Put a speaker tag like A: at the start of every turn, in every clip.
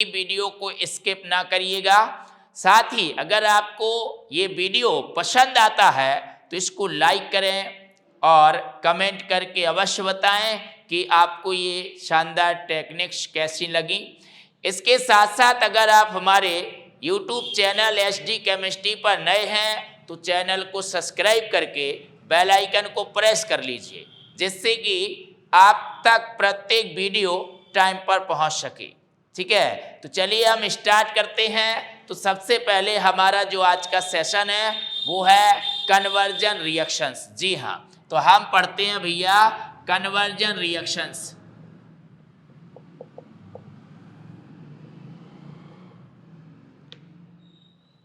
A: Video को skip ना करिएगा। साथ ही अगर आपको ये वीडियो पसंद आता है तो इसको लाइक करें और कमेंट करके अवश्य बताएं कि आपको ये शानदार टेक्निक्स कैसी लगी। इसके साथ साथ अगर आप हमारे YouTube चैनल HD केमिस्ट्री पर नए हैं तो चैनल को सब्सक्राइब करके बेल आइकन को प्रेस कर लीजिए, जिससे कि आप तक प्रत्येक वीडियो टाइम पर पहुंच सके। ठीक है, तो चलिए हम स्टार्ट करते हैं। तो सबसे पहले हमारा जो आज का सेशन है वो है कन्वर्जन रिएक्शंस। जी हाँ, तो हम पढ़ते हैं भैया कन्वर्जन रिएक्शंस।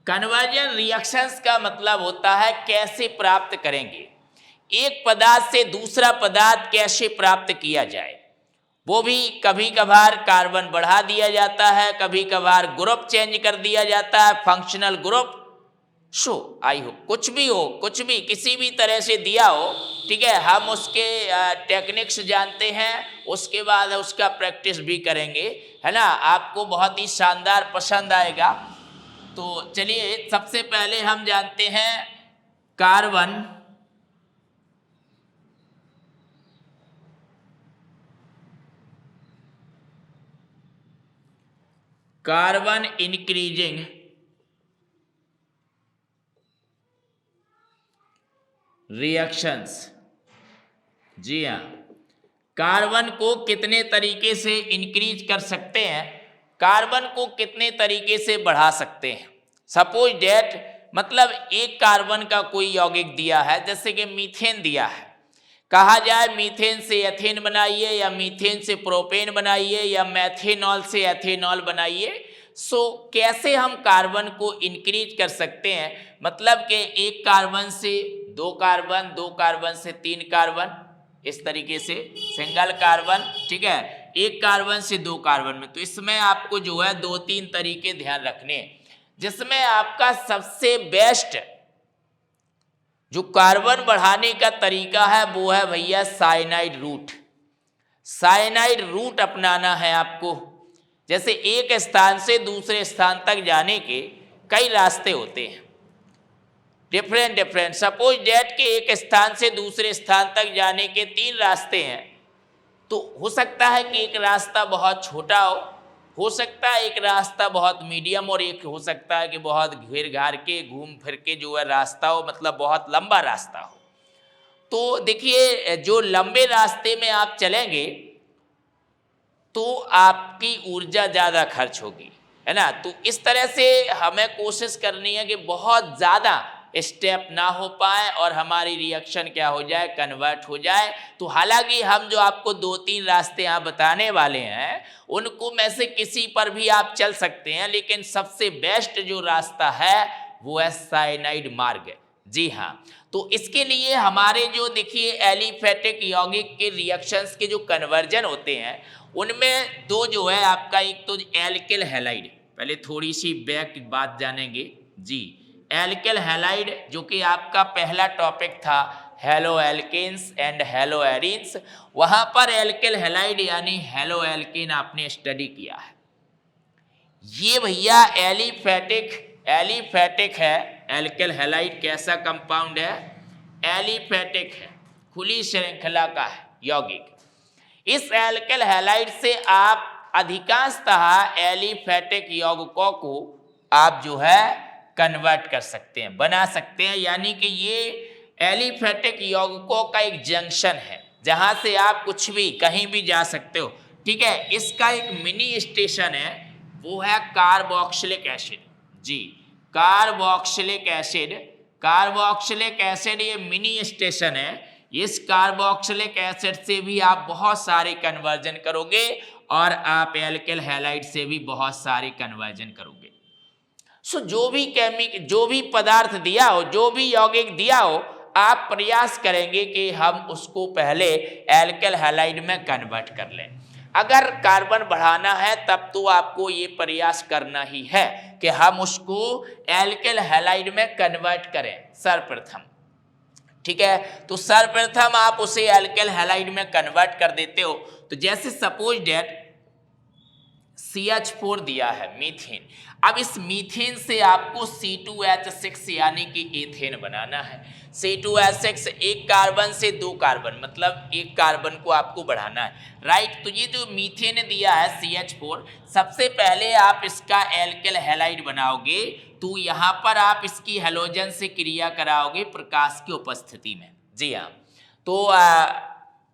A: कन्वर्जन रिएक्शंस का मतलब होता है कैसे प्राप्त करेंगे, एक पदार्थ से दूसरा पदार्थ कैसे प्राप्त किया जाए। वो भी कभी कभार कार्बन बढ़ा दिया जाता है, कभी कभार ग्रुप चेंज कर दिया जाता है, फंक्शनल ग्रुप शो आई हो, कुछ भी हो, कुछ भी किसी भी तरह से दिया हो। ठीक है, हम उसके टेक्निक्स जानते हैं, उसके बाद उसका प्रैक्टिस भी करेंगे, है ना। आपको बहुत ही शानदार पसंद आएगा। तो चलिए सबसे पहले हम जानते हैं कार्बन इंक्रीजिंग रिएक्शंस। जी हाँ, कार्बन को कितने तरीके से इंक्रीज कर सकते हैं, कार्बन को कितने तरीके से बढ़ा सकते हैं। सपोज डेट मतलब एक कार्बन का कोई यौगिक दिया है, जैसे कि मीथेन दिया है, कहा जाए मीथेन से एथेन बनाइए या मीथेन से प्रोपेन बनाइए या मेथेनॉल से एथेनॉल बनाइए। सो कैसे हम कार्बन को इंक्रीज कर सकते हैं, मतलब कि एक कार्बन से दो कार्बन, दो कार्बन से तीन कार्बन, इस तरीके से सिंगल कार्बन। ठीक है, एक कार्बन से दो कार्बन में। तो इसमें आपको जो है दो तीन तरीके ध्यान रखने हैं, जिसमें आपका सबसे बेस्ट जो कार्बन बढ़ाने का तरीका है वो है भैया साइनाइड रूट। साइनाइड रूट अपनाना है आपको। जैसे एक स्थान से दूसरे स्थान तक जाने के कई रास्ते होते हैं, डिफरेंट। सपोज डेट के एक स्थान से दूसरे स्थान तक जाने के तीन रास्ते हैं। तो हो सकता है कि एक रास्ता बहुत छोटा हो सकता है एक रास्ता बहुत मीडियम, और एक हो सकता है कि बहुत घेर घार के घूम फिर के जो है रास्ता हो, मतलब बहुत लंबा रास्ता हो। तो देखिए जो लंबे रास्ते में आप चलेंगे तो आपकी ऊर्जा ज़्यादा खर्च होगी, है ना। तो इस तरह से हमें कोशिश करनी है कि बहुत ज़्यादा स्टेप ना हो पाए और हमारी रिएक्शन क्या हो जाए, कन्वर्ट हो जाए। तो हालांकि हम जो आपको दो तीन रास्ते यहाँ बताने वाले हैं उनको में से किसी पर भी आप चल सकते हैं, लेकिन सबसे बेस्ट जो रास्ता है वो है साइनाइड मार्ग। जी हाँ, तो इसके लिए हमारे जो देखिए एलिफेटिक यौगिक के रिएक्शंस के जो कन्वर्जन होते हैं उनमें दो जो है आपका, एक तो एल्किल हैलाइड, पहले थोड़ी सी बैक बात जानेंगे जी। एल्किल हैलाइड जो कि आपका पहला टॉपिक था haloalkanes and haloarenes, वहां पर एल्किल हैलाइड यानी हेलो एल्केन आपने स्टडी किया है। ये भैया एलिफेटिक है। एल्किल हैलाइड कैसा कंपाउंड है, एलिफेटिक है, खुली श्रृंखला का है यौगिक। इस एल्किल हैलाइड से आप अधिकांशतः एलिफेटिक यौगिकों को आप जो है कन्वर्ट कर सकते हैं, बना सकते हैं। यानी कि ये एलिफेटिक यौगिकों का एक जंक्शन है जहां से आप कुछ भी कहीं भी जा सकते हो। ठीक है, इसका एक मिनी स्टेशन है, वो है कार्बोक्सिलिक एसिड। जी, कार्बोक्सिलिक एसिड ये मिनी स्टेशन है। इस कार्बोक्सिलिक एसिड से भी आप बहुत सारे कन्वर्जन करोगे और आप एल्किल हैलाइड से भी बहुत सारे कन्वर्जन करोगे। सो जो भी पदार्थ दिया हो, जो भी यौगिक दिया हो, आप प्रयास करेंगे कि हम उसको पहले एल्किल हैलाइड में कन्वर्ट कर लें। अगर कार्बन बढ़ाना है तब तो आपको ये प्रयास करना ही है कि हम उसको एल्किल हैलाइड में कन्वर्ट करें सर्वप्रथम। ठीक है, तो सर्वप्रथम आप उसे एल्किल हैलाइड में कन्वर्ट कर देते हो। तो जैसे सपोज डेट CH4 दिया है मीथेन। अब इस मीथेन से आपको C2H6 यानी कि एथेन बनाना है। C2H6 एक कार्बन से 2 कार्बन, मतलब एक कार्बन को आपको बढ़ाना है, राइट। तो ये जो मीथेन दिया है CH4, सबसे पहले आप इसका एल्केल हैलाइड बनाओगे, तो यहाँ पर आप इसकी हैलोजन से क्रिया कराओगे प्रकाश की उपस्थिति में। जी हाँ, तो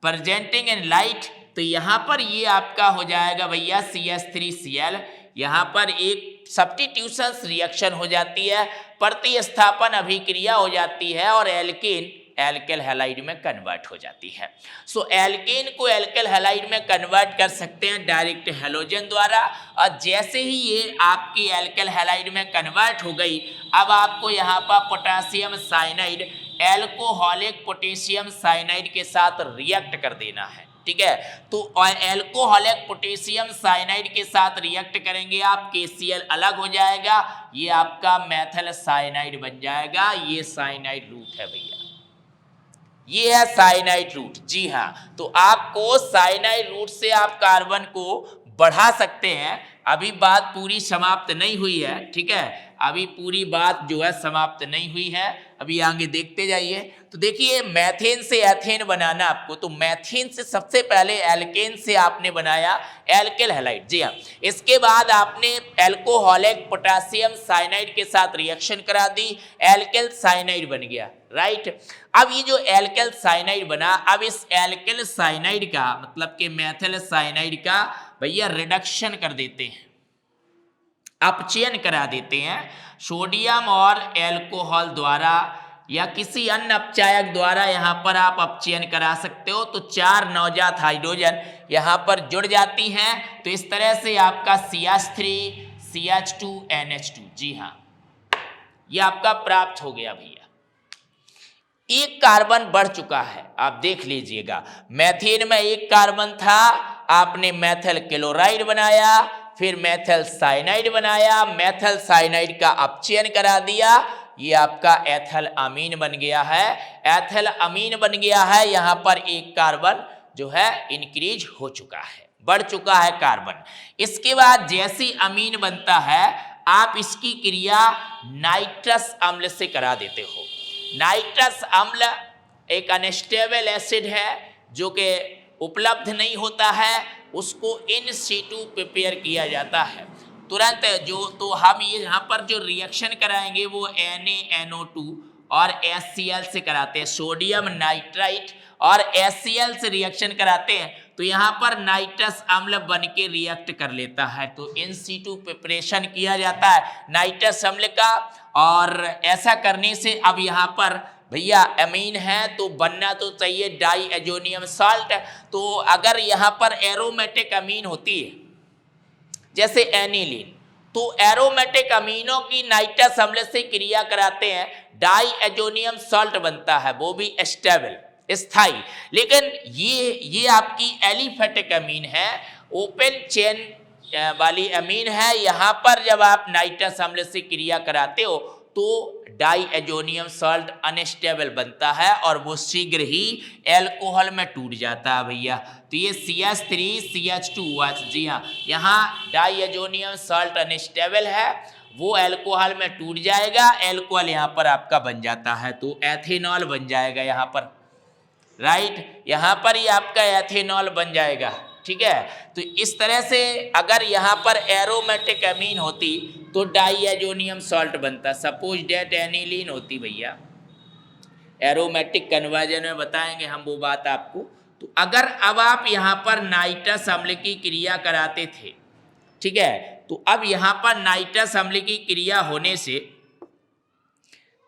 A: प्रेजेंटिंग इन लाइट, तो यहाँ पर ये आपका हो जाएगा भैया CH3Cl। यहाँ पर एक सब्स्टिट्यूशन रिएक्शन हो जाती है, प्रतिस्थापन अभिक्रिया हो जाती है और एल्केन एल्केल हैलाइड में कन्वर्ट हो जाती है। सो एल्केन को एल्केल हैलाइड में कन्वर्ट कर सकते हैं डायरेक्ट हैलोजन द्वारा। और जैसे ही ये आपकी एल्केल हैलाइड में कन्वर्ट हो गई, अब आपको यहाँ पर potassium cyanide alcoholic potassium cyanide के साथ रिएक्ट कर देना है, ठीक है। तो एल्कोहलिक पोटेशियम साइनाइड के साथ रिएक्ट करेंगे आप, KCl अलग हो जाएगा, ये आपका मेथल साइनाइड बन जाएगा। ये साइनाइड रूट है भैया, ये है साइनाइड रूट। जी हाँ, तो आपको साइनाइड रूट से आप कार्बन को बढ़ा सकते हैं। अभी बात पूरी समाप्त नहीं हुई है, ठीक है, अभी पूरी बात जो है समाप्त नहीं हुई है, अभी आगे देखते जाइए। तो देखिए, मैथेन से एथेन बनाना आपको, तो मैथेन से सबसे पहले एल्केन से आपने बनाया एल्केल हैलाइड। जी हाँ, इसके बाद आपने एल्कोहलिक पोटेशियम साइनाइड के साथ रिएक्शन करा दी, एल्केल साइनाइड बन गया, राइट। अब ये जो एल्केल साइनाइड बना, अब इस एल्केल साइनाइड का मतलब कि मेथिल साइनाइड का भैया रिडक्शन कर देते हैं, अपचयन करा देते हैं सोडियम और एल्कोहल द्वारा या किसी अन्य अपचायक द्वारा। यहाँ पर आप अपचयन करा सकते हो, तो 4 नवजात हाइड्रोजन यहाँ पर जुड़ जाती हैं। तो इस तरह से आपका CH3 CH2 NH2, जी हाँ, ये आपका प्राप्त हो गया भैया। एक कार्बन बढ़ चुका है, आप देख लीजिएगा, मैथेन में एक कार्बन था, आपने मेथिल क्लोराइड बनाया, फिर मेथिल साइनाइड बनाया, मेथिल साइनाइड का अपचयन करा दिया, ये आपका एथिल अमीन बन गया है। एथिल अमीन बन गया है, यहाँ पर एक कार्बन जो है इंक्रीज हो चुका है, बढ़ चुका है कार्बन। इसके बाद जैसे अमीन बनता है, आप इसकी क्रिया नाइट्रस अम्ल से करा देते हो। नाइट्रस अम्ल एक अनस्टेबल एसिड है जो कि उपलब्ध नहीं होता है, उसको इन सीटू प्रिपेयर किया जाता है तुरंत जो। तो हम ये यहाँ पर जो रिएक्शन कराएंगे वो NaNO2 और HCl से कराते हैं, सोडियम नाइट्राइट और HCl से रिएक्शन कराते हैं, तो यहाँ पर नाइट्रस अम्ल बन के रिएक्ट कर लेता है। तो इन सीटू प्रिपरेशन किया जाता है नाइट्रस अम्ल का, और ऐसा करने से अब यहाँ पर भैया अमीन है तो बनना तो चाहिए डाई एजोनियम साल्ट। तो अगर यहाँ पर एरोमेटिक अमीन होती है जैसे एनिलीन, तो एरोमेटिक अमीनों की नाइट्रस अम्ल से क्रिया कराते हैं, डाई एजोनियम साल्ट बनता है, वो भी स्टेबल स्थाई। लेकिन ये आपकी एलिफेटिक अमीन है, ओपन चेन वाली अमीन है। यहाँ पर जब आप नाइट्रस अम्ल से क्रिया कराते हो तो डाई एजोनियम साल्ट अनस्टेबल बनता है और वो शीघ्र ही एल्कोहल में टूट जाता है भैया। तो ये CH3 CH2 हुआ, जी हाँ, यहाँ डाई एजोनियम साल्ट अनस्टेबल है, वो एल्कोहल में टूट जाएगा, एल्कोहल यहाँ पर आपका बन जाता है, तो एथेनॉल बन जाएगा यहाँ पर, राइट, यहाँ पर ही आपका एथेनॉल बन जाएगा, ठीक है। तो इस तरह से अगर यहाँ पर एरोमेटिक अमीन होती तो डाई एजोनियम साल्ट बनता, सपोज डेट एनिलीन होती भैया, एरोमेटिक कन्वर्जन में बताएंगे हम वो बात आपको। तो अगर अब आप यहाँ पर नाइट्रस अम्ल की क्रिया कराते थे, ठीक है, तो अब यहाँ पर नाइट्रस अम्ल की क्रिया होने से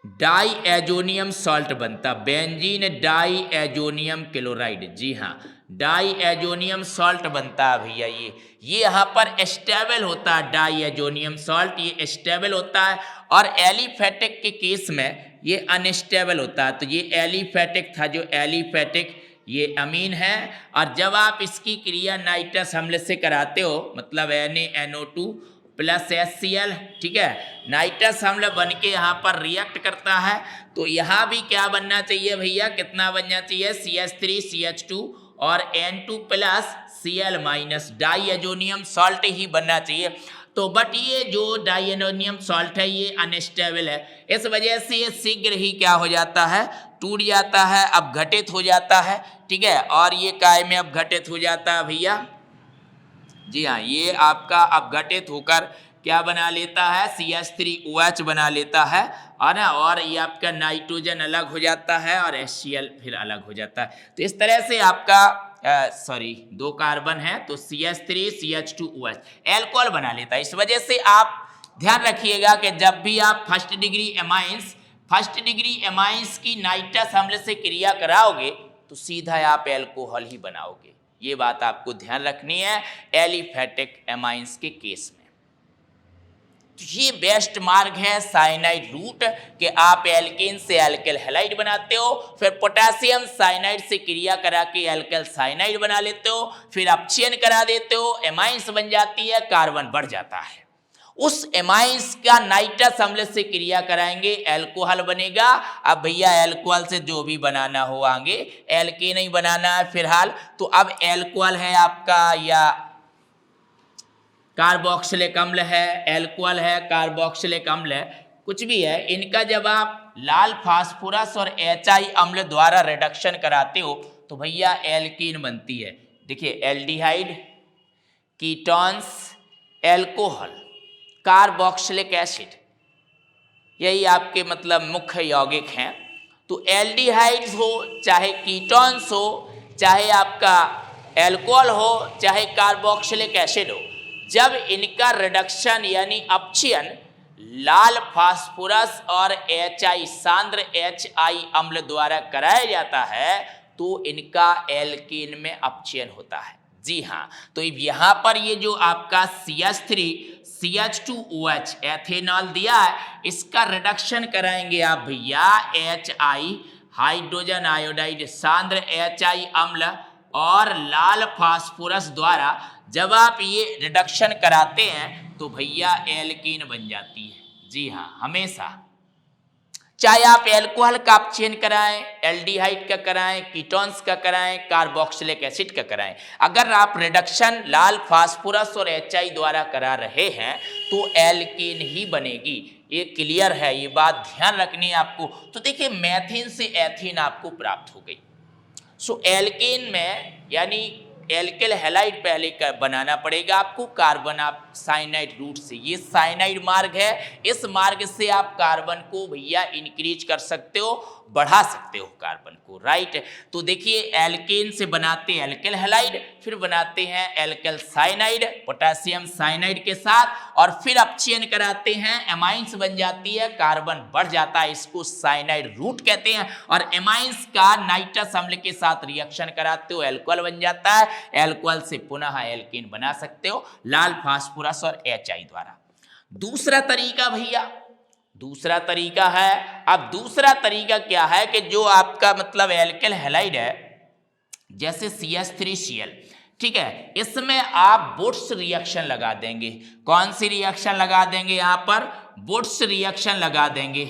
A: डाई एजोनियम साल्ट बनता, बेंजीन डाई एजोनियम क्लोराइड, जी हाँ, डाई एजोनियम साल्ट बनता है भैया। ये यहाँ पर स्टेबल होता है, डाई एजोनियम साल्ट ये स्टेबल होता है, और एलिफेटिक के केस में ये अनस्टेबल होता है। तो ये एलिफेटिक था, जो एलिफेटिक ये अमीन है, और जब आप इसकी क्रिया नाइट्रस अम्ल से कराते हो, मतलब NaNO2 प्लस HCl, ठीक है, नाइट्रस अम्ल बन के यहाँ पर रिएक्ट करता है। तो यहाँ भी क्या बनना चाहिए भैया, कितना बनना चाहिए, CH3 CH2 और N2 plus Cl minus diazonium salt ही बनना चाहिए। तो बट ये जो डाइएजोनियम सॉल्ट है ये अनस्टेबल है, इस वजह से ये शीघ्र ही क्या हो जाता है, टूट जाता है, अपघटित हो जाता है। ठीक है, और ये काय में अपघटित हो जाता है भैया, जी हाँ, ये आपका अपघटित होकर क्या बना लेता है, CH3OH बना लेता है ना, और ये आपका नाइट्रोजन अलग हो जाता है और HCl फिर अलग हो जाता है। तो इस तरह से आपका दो कार्बन है तो CH3 CH2OH एल्कोहल बना लेता है। इस वजह से आप ध्यान रखिएगा कि जब भी आप फर्स्ट डिग्री एमाइंस की नाइट्रस अम्ल से क्रिया कराओगे तो सीधा आप एल्कोहल ही बनाओगे। ये बात आपको ध्यान रखनी है एलिफेटिक एमाइंस के केस में। तो ये बेस्ट मार्ग है साइनाइड रूट कि आप एल्केन से एल्केल हैलाइड बनाते हो, फिर पोटेशियम साइनाइड से क्रिया करा के एल्केल साइनाइड बना लेते हो, फिर अपचयन करा देते हो, एमाइंस बन जाती है, कार्बन बढ़ जाता है। उस एमाइंस का नाइट्रस अम्ल से क्रिया कराएंगे, एल्कोहल बनेगा। अब भैया एल्कोहल से जो भी बनाना हो आगे, एल्केन नहीं बनाना है फिलहाल। तो अब एल्कोहल है आपका या कार्बोक्सिलिक अम्ल है, एल्कोहल है, कार्बोक्सिलिक अम्ल है, कुछ भी है, इनका जब आप लाल फास्फोरस और HI अम्ल द्वारा रिडक्शन कराते हो तो भैया एल्कीन बनती है। देखिए aldehyde, ketones, alcohol, carboxylic acid, यही आपके मतलब मुख्य यौगिक हैं। तो एल्डिहाइड्स हो, चाहे कीटोन्स हो, चाहे आपका एल्कोहल हो, चाहे कार्बोक्सिलिक एसिड हो, जब इनका रिडक्शन यानी अपचयन लाल फास्फोरस और HI सांद्र HI अम्ल द्वारा कराया जाता है तो इनका एल्कीन में अपचयन होता है। जी हाँ, तो यहाँ पर ये जो आपका CH3 CH2OH एथेनॉल दिया है, इसका रिडक्शन कराएंगे आप भैया HI हाइड्रोजन आयोडाइड सांद्र HI अम्ल और लाल फास्फोरस द्वारा। जब आप ये रिडक्शन कराते हैं तो भैया एल्कीन बन जाती है। जी हाँ, हमेशा चाहे आप एल्कोहल का अपचयन कराएं, एल्डिहाइड का कराएं, कीटोन्स का कराएं, कार्बोक्सिलिक एसिड का कराएं, अगर आप रिडक्शन लाल फास्फोरस और HI द्वारा करा रहे हैं तो एल्कीन ही बनेगी। ये क्लियर है, ये बात ध्यान रखनी है आपको। तो देखिए मैथिन से एथीन आपको प्राप्त हो गई। सो एल्केन में यानी एल्केल हैलाइड पहले बनाना पड़ेगा आपको, कार्बन आप साइनाइड रूट से, ये साइनाइड मार्ग है, इस मार्ग से आप कार्बन को भैया इंक्रीज कर सकते हो, बढ़ा सकते हो कार्बन को, राइट। तो देखिए एल्केन से बनाते हैं एल्केल हैलाइड, फिर बनाते हैं एल्केल साइनाइड पोटेशियम साइनाइड के साथ, और फिर अपचयन कराते हैं, एमाइंस बन जाती है, कार्बन बढ़ जाता है, इसको साइनाइड रूट कहते हैं। और एमाइंस का नाइट्रस अम्ल के साथ रिएक्शन कराते हो, एल्कोहल बन जाता है, एल्कोहल से पुनः एल्कीन बना सकते हो लाल फास्फोरस और HI द्वारा। दूसरा तरीका भैया, दूसरा तरीका है, अब दूसरा तरीका क्या है कि जो आपका मतलब एल्केल हैलाइड है जैसे CH3Cl, ठीक है, इसमें आप वुड्स रिएक्शन लगा देंगे। कौन सी रिएक्शन लगा देंगे, यहां पर वुड्स रिएक्शन लगा देंगे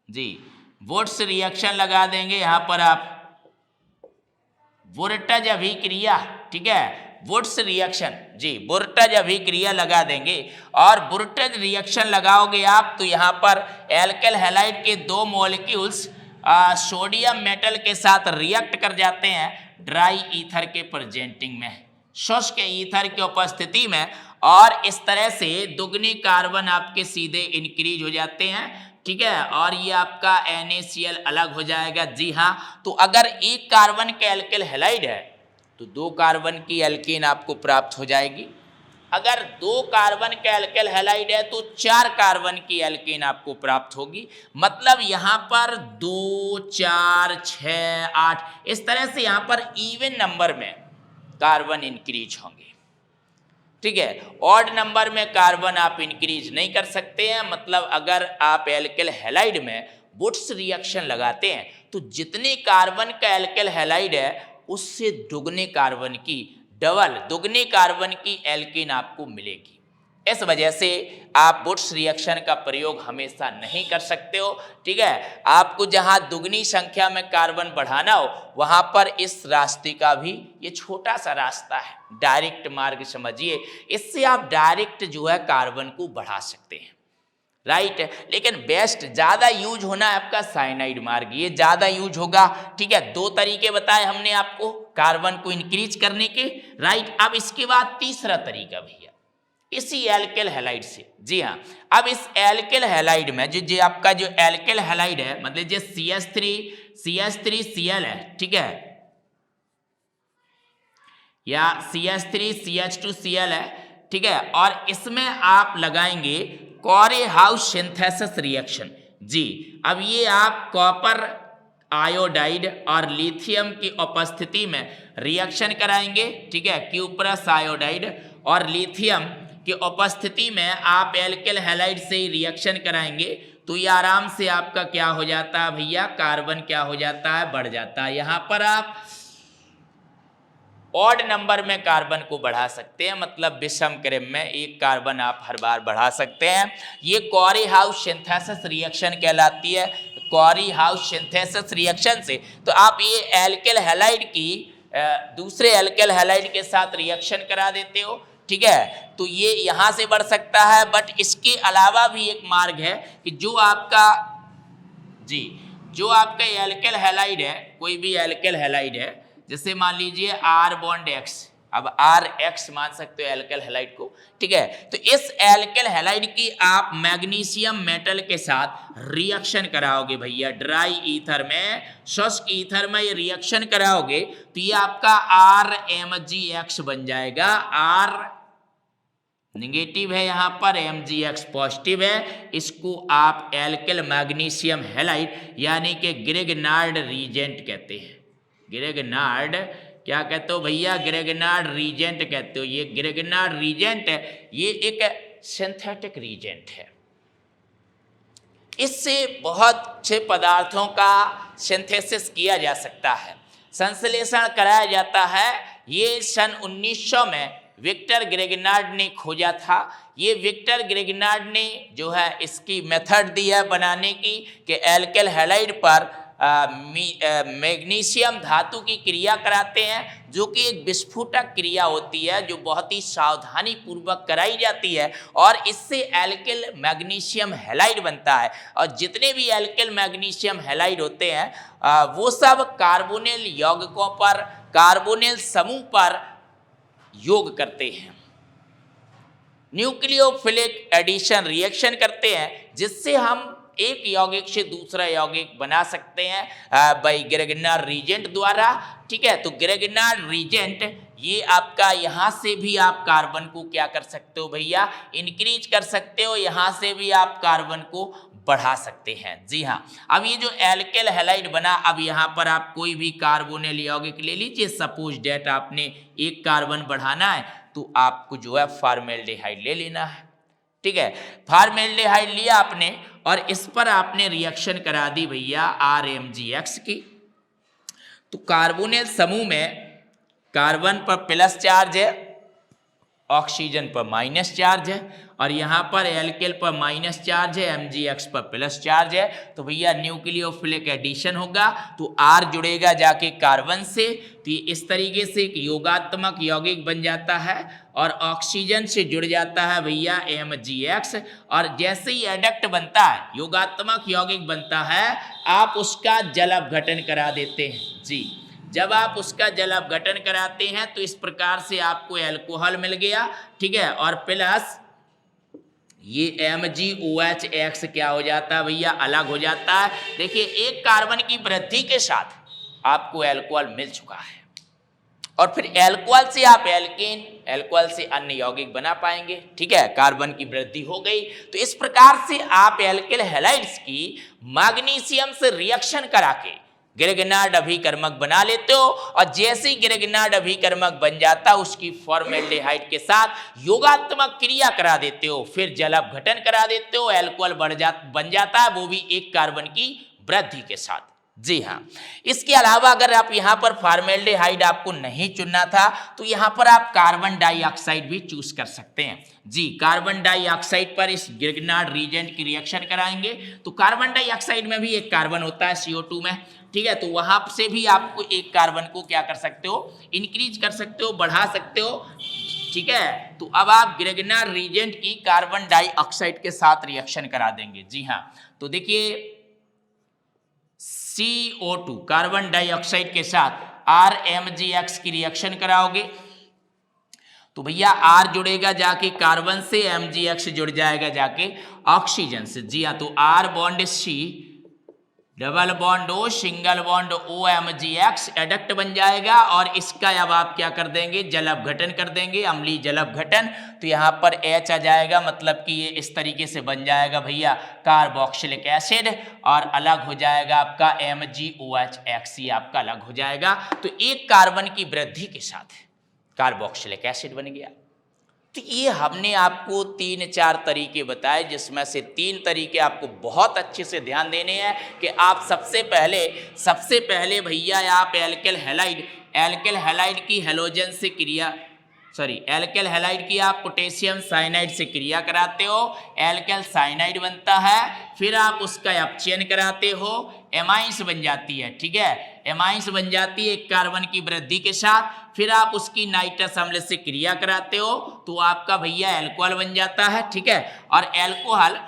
A: जी, वुड्स रिएक्शन लगा देंगे यहां पर आप, वुर्टज अभिक्रिया, ठीक है, वुड्स रिएक्शन जी, वुर्टज अभिक्रिया लगा देंगे। और वुर्टज रिएक्शन लगाओगे आप तो यहाँ पर एल्केल हैलाइड के दो मॉलिक्यूल्स सोडियम मेटल के साथ रिएक्ट कर जाते हैं ड्राई ईथर के प्रेजेंटिंग में, शुष्क ईथर की उपस्थिति में, और इस तरह से दुगनी कार्बन आपके सीधे इंक्रीज हो जाते हैं, ठीक है, और ये आपका NaCl अलग हो जाएगा। जी हाँ, तो अगर एक कार्बन के एल्केल हैलाइड है तो दो कार्बन की एल्कीन आपको प्राप्त हो जाएगी। अगर दो कार्बन के एल्केल हैलाइड है तो 4 कार्बन की एल्कीन आपको प्राप्त होगी। मतलब यहाँ पर 2, 4, 6, 8 इस तरह से यहाँ पर इवन नंबर में कार्बन इंक्रीज होंगे, ठीक है। ऑड नंबर में कार्बन आप इंक्रीज नहीं कर सकते हैं। मतलब अगर आप एल्केल हैलाइड में वुड्स रिएक्शन लगाते हैं तो जितने कार्बन का एल्केल हैलाइड है उससे दुगने कार्बन की, डबल दुगने कार्बन की एल्कीन आपको मिलेगी। इस वजह से आप बुट्स रिएक्शन का प्रयोग हमेशा नहीं कर सकते हो। ठीक है, आपको जहां दुगनी संख्या में कार्बन बढ़ाना हो वहां पर इस रास्ते का भी ये छोटा सा रास्ता है, डायरेक्ट मार्ग समझिए, इससे आप डायरेक्ट जो है कार्बन को बढ़ा सकते हैं, राइट। लेकिन बेस्ट ज़्यादा यूज होना है आपका साइनाइड मार्ग, ये ज़्यादा यूज होगा। ठीक है, 2 तरीके बताए हमने आपको कार्बन को इंक्रीज करने के, राइट। अब इसके बाद तीसरा तरीका भैया इसी एल्केल हैलाइड से, जी हाँ। अब इस एल्केल हैलाइड में जो आपका जो एल्केल हैलाइड है, मतलब जो CH3Cl है, ठीक है, या CH3CH2Cl है, ठीक है, और इसमें आप लगाएंगे कॉरे हाउस सिंथेसिस रिएक्शन। जी, अब ये आप कॉपर आयोडाइड और लिथियम की उपस्थिति में रिएक्शन कराएंगे। ठीक है, क्यूप्रस आयोडाइड और लिथियम की उपस्थिति में आप एल्केल हैलाइड से ही रिएक्शन कराएंगे, तो ये आराम से आपका क्या हो जाता है भैया, कार्बन क्या हो जाता है, बढ़ जाता है। यहाँ पर आप ऑड नंबर में कार्बन को बढ़ा सकते हैं, मतलब विषम क्रम में एक कार्बन आप हर बार बढ़ा सकते हैं। ये कॉरे हाउस सिंथेसिस रिएक्शन कहलाती है, कॉरे हाउस सिंथेसिस रिएक्शन से। तो आप ये एल्केल हैलाइड की दूसरे एल्केल हैलाइड के साथ रिएक्शन करा देते हो। ठीक है, तो ये यहाँ से बढ़ सकता है, बट इसके अलावा भी एक मार्ग है कि जो आपका एल्केल हैलाइड है, कोई भी एल्केल हैलाइड है, जैसे मान लीजिए R बॉन्ड X, अब RX मान सकते हो एल्केल हैलाइड को। ठीक है, तो इस एल्केल हैलाइड की आप मैग्नीशियम मेटल के साथ रिएक्शन कराओगे भैया, ड्राई ईथर में, शुष्क ईथर में ये रिएक्शन कराओगे, तो ये आपका RMgX बन जाएगा। R नेगेटिव है, यहाँ पर MgX पॉजिटिव है, इसको आप एल्केल मैग्नीशियम हैलाइड यानी कि ग्रेगनार्ड रीजेंट कहते हैं। ग्रेगनार्ड क्या कहते हो भैया, ग्रेगनार्ड रीजेंट कहते हो। ये ग्रेगनार्ड रीजेंट है, ये एक सिंथेटिक रीजेंट है, इससे बहुत से पदार्थों का सिंथेसिस किया जा सकता है, संश्लेषण कराया जाता है। ये सन 1900 में विक्टर ग्रेगनार्ड ने खोजा था। ये विक्टर ग्रेगनार्ड ने जो है इसकी मेथड दी है बनाने की कि एल्केल हैलाइड पर मैग्नीशियम धातु की क्रिया कराते हैं, जो कि एक विस्फोटक क्रिया होती है, जो बहुत ही सावधानी पूर्वक कराई जाती है, और इससे एल्केल मैग्नीशियम हैलाइड बनता है। और जितने भी एल्केल मैग्नीशियम हैलाइड होते हैं वो सब कार्बोनिल यौगिकों पर, कार्बोनिल समूह पर योग करते हैं, न्यूक्लियोफिलिक एडिशन रिएक्शन करते हैं, जिससे हम एक यौगिक से दूसरा यौगिक बना सकते हैं बाय ग्रेगनार्ड रीजेंट द्वारा। ठीक है, तो ग्रेगनार्ड रीजेंट ये आपका, यहाँ से भी आप कार्बन को क्या कर सकते हो भैया, इंक्रीज कर सकते हो, यहाँ से भी आप कार्बन को बढ़ा सकते हैं। जी हाँ, अब ये जो एल्केल हैलाइड बना, अब यहाँ पर आप कोई भी कार्बोनिल यौगिक ले लीजिए, सपोज डेट आपने एक कार्बन बढ़ाना है, तो आपको जो है फॉर्मेल्डिहाइड ले लेना है। ठीक है, फॉर्मेल्डिहाइड लिया आपने और इस पर आपने रिएक्शन करा दी भैया RMgX की, तो कार्बोनिल समूह में कार्बन पर प्लस चार्ज है, ऑक्सीजन पर माइनस चार्ज है, और यहाँ पर एल्केल पर माइनस चार्ज है, MgX पर प्लस चार्ज है। तो भैया न्यूक्लियोफिलिक एडिशन होगा, तो R जुड़ेगा जाके कार्बन से, तो ये इस तरीके से एक योगात्मक यौगिक बन जाता है, और ऑक्सीजन से जुड़ जाता है भैया MgX। और जैसे ही एडक्ट बनता है, योगात्मक यौगिक बनता है, आप उसका जल अपघटन करा देते हैं। जी, जब आप उसका जल अपघटन कराते हैं तो इस प्रकार से आपको एल्कोहल मिल गया। ठीक है, और प्लस ये MgOH क्या हो जाता है भैया, अलग हो जाता है। देखिए, एक कार्बन की वृद्धि के साथ आपको एल्कोहल मिल चुका है, और फिर एल्कोहल से आप एल्केन, एल्कोहल से अन्य यौगिक बना पाएंगे। ठीक है, कार्बन की वृद्धि हो गई। तो इस प्रकार से आप एल्केल हैलाइड्स की मैग्नीशियम से रिएक्शन करा के ग्रेगनार्ड अभिकर्मक बना लेते हो, और जैसे ही ग्रेगनार्ड अभिकर्मक बन जाता है, उसकी फॉर्मेल्डिहाइड के साथ योगात्मक क्रिया करा देते हो, फिर जल अपघटन करा देते हो, एल्कोहल बन जाता है, वो भी एक कार्बन की वृद्धि के साथ। जी हाँ। इसके अलावा अगर आप यहाँ पर फॉर्मेल्डिहाइड आपको नहीं चुनना था तो यहाँ पर आप कार्बन डाइऑक्साइड भी चूज कर सकते हैं। जी, कार्बन डाइऑक्साइड पर इस ग्रिग्नार्ड रीजेंट की रिएक्शन कराएंगे तो कार्बन डाइऑक्साइड में भी एक कार्बन होता है CO2 में, ठीक है। तो वहां से भी आपको एक कार्बन को क्या कर सकते हो, इंक्रीज कर सकते हो, बढ़ा सकते हो, ठीक है। तो अब आप ग्रिग्नार्ड रीजेंट की कार्बन डाइऑक्साइड के साथ रिएक्शन करा देंगे। जी हाँ, तो देखिए CO2 कार्बन डाइऑक्साइड के साथ RMgX की रिएक्शन कराओगे तो भैया R जुड़ेगा जाके कार्बन से, MgX जुड़ जाएगा जाके ऑक्सीजन से। जी हाँ, तो R bond C double bond O single bond OMgX adduct बन जाएगा और इसका अब आप क्या कर देंगे, जल अपघटन कर देंगे, अम्लीय जल अपघटन। तो यहाँ पर H आ जाएगा, मतलब कि ये इस तरीके से बन जाएगा भैया कार्बोक्सिलिक एसिड और अलग हो जाएगा आपका MgOH ये आपका अलग हो जाएगा। तो एक कार्बन की वृद्धि के साथ कार्बोक्सिलिक एसिड बन गया। तो ये हमने आपको 3-4 तरीके बताए जिसमें से 3 तरीके आपको बहुत अच्छे से ध्यान देने हैं कि आप सबसे पहले भैया आप एल्केल हैलाइड की हैलोजन से एल्केल हैलाइड की आप पोटेशियम साइनाइड से क्रिया कराते हो, एल्केल साइनाइड बनता है, फिर आप उसका अपचयन कराते हो, एमाइंस बन जाती है, ठीक है, एमाइंस बन जाती है एक कार्बन की वृद्धि के साथ, फिर आप उसकी नाइट्रस अम्ल से क्रिया कराते हो तो आपका भैया एल्कोहल बन जाता है, ठीक है। और एल्कोहल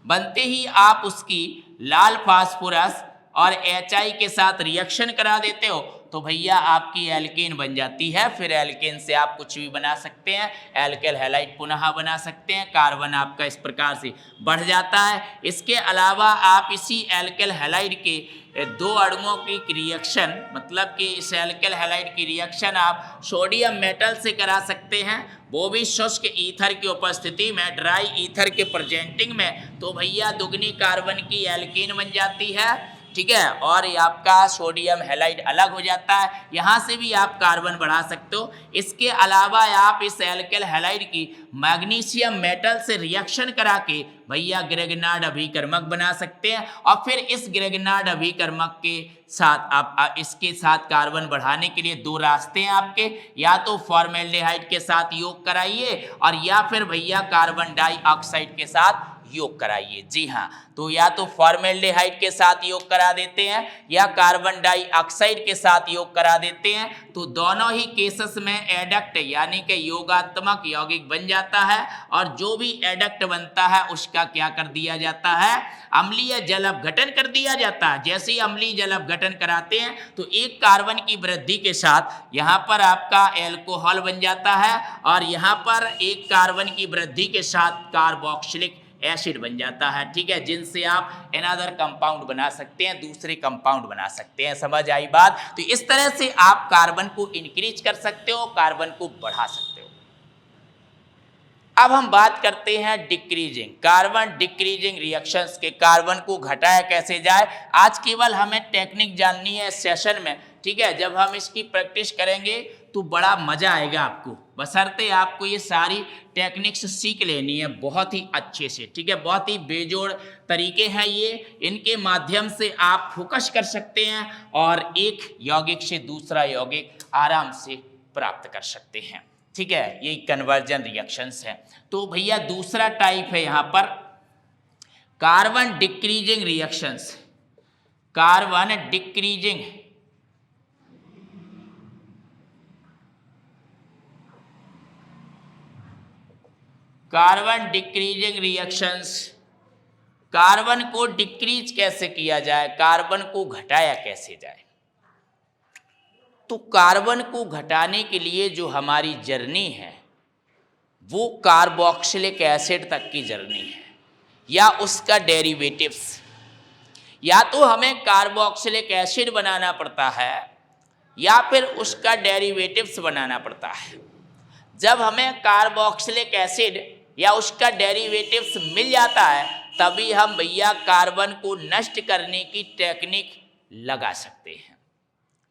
A: बनते ही आप उसकी लाल फास्फोरस और HI के साथ रिएक्शन करा देते हो तो भैया आपकी एल्केन बन जाती है। फिर एल्केन से आप कुछ भी बना सकते हैं, एल्केल हैलाइड पुनः बना सकते हैं, कार्बन आपका इस प्रकार से बढ़ जाता है। इसके अलावा आप इसी एल्केल हैलाइड के 2 अणुओं की रिएक्शन, मतलब कि इस एल्केल हैलाइड की रिएक्शन आप सोडियम मेटल से करा सकते हैं, वो भी शुष्क ईथर की उपस्थिति में, ड्राई ईथर के प्रेजेंटिंग में। तो भैया दुगनी कार्बन की एल्केन बन जाती है, ठीक है, और ये आपका सोडियम हैलाइड अलग हो जाता है, यहाँ से भी आप कार्बन बढ़ा सकते हो। इसके अलावा आप इस एल्केल हैलाइड की मैग्नीशियम मेटल से रिएक्शन करा के भैया ग्रेगनार्ड अभिकर्मक बना सकते हैं और फिर इस ग्रेगनार्ड अभिकर्मक के साथ आप इसके साथ कार्बन बढ़ाने के लिए 2 रास्ते हैं आपके, या तो फॉर्मेल्डिहाइड के साथ योग कराइए और या फिर भैया कार्बन डाइऑक्साइड के साथ योग कराइए। जी हाँ, तो या तो फॉर्मेल्डिहाइड के साथ योग करा देते हैं या कार्बन डाइऑक्साइड के साथ योग करा देते हैं, तो दोनों ही केसेस में एडक्ट यानी कि योगात्मक यौगिक बन जाता है और जो भी एडक्ट बनता है उसका क्या कर दिया जाता है, अम्लीय जल अपघटन कर दिया जाता है। जैसे ही अम्लीय जल अपघटन कराते हैं तो एक कार्बन की वृद्धि के साथ यहाँ पर आपका एल्कोहल बन जाता है और यहाँ पर एक कार्बन की वृद्धि के साथ कार्बोक्सिलिक एसिड बन जाता है, ठीक है, जिनसे आप अनदर कंपाउंड बना सकते हैं, दूसरे कंपाउंड बना सकते हैं। समझ आई बात? तो इस तरह से आप कार्बन को इंक्रीज कर सकते हो, कार्बन को बढ़ा सकते हो। अब हम बात करते हैं डिक्रीजिंग, कार्बन डिक्रीजिंग रिएक्शंस के, कार्बन को घटाया कैसे जाए। आज केवल हमें टेक्निक जाननी है सेशन में, ठीक है। जब हम इसकी प्रैक्टिस करेंगे तो बड़ा मजा आएगा आपको, बशर्ते आपको ये सारी टेक्निक्स सीख लेनी है बहुत ही अच्छे से, ठीक है। बहुत ही बेजोड़ तरीके हैं ये, इनके माध्यम से आप फोकस कर सकते हैं और एक यौगिक से दूसरा यौगिक आराम से प्राप्त कर सकते हैं, ठीक है। ये कन्वर्जन रिएक्शंस हैं। तो भैया दूसरा टाइप है यहाँ पर carbon decreasing reactions, carbon decreasing reactions. Carbon को डिक्रीज कैसे किया जाए, कार्बन को घटाया कैसे जाए। तो कार्बन को घटाने के लिए जो हमारी जर्नी है वो कार्बोक्सिलिक एसिड तक की जर्नी है या उसका डेरिवेटिव्स। या तो हमें कार्बोक्सिलिक एसिड बनाना पड़ता है या फिर उसका डेरिवेटिव्स बनाना पड़ता है। जब हमें कार्बोक्सिलिक एसिड या उसका डेरिवेटिव्स मिल जाता है तभी हम भैया कार्बन को नष्ट करने की टेक्निक लगा सकते हैं,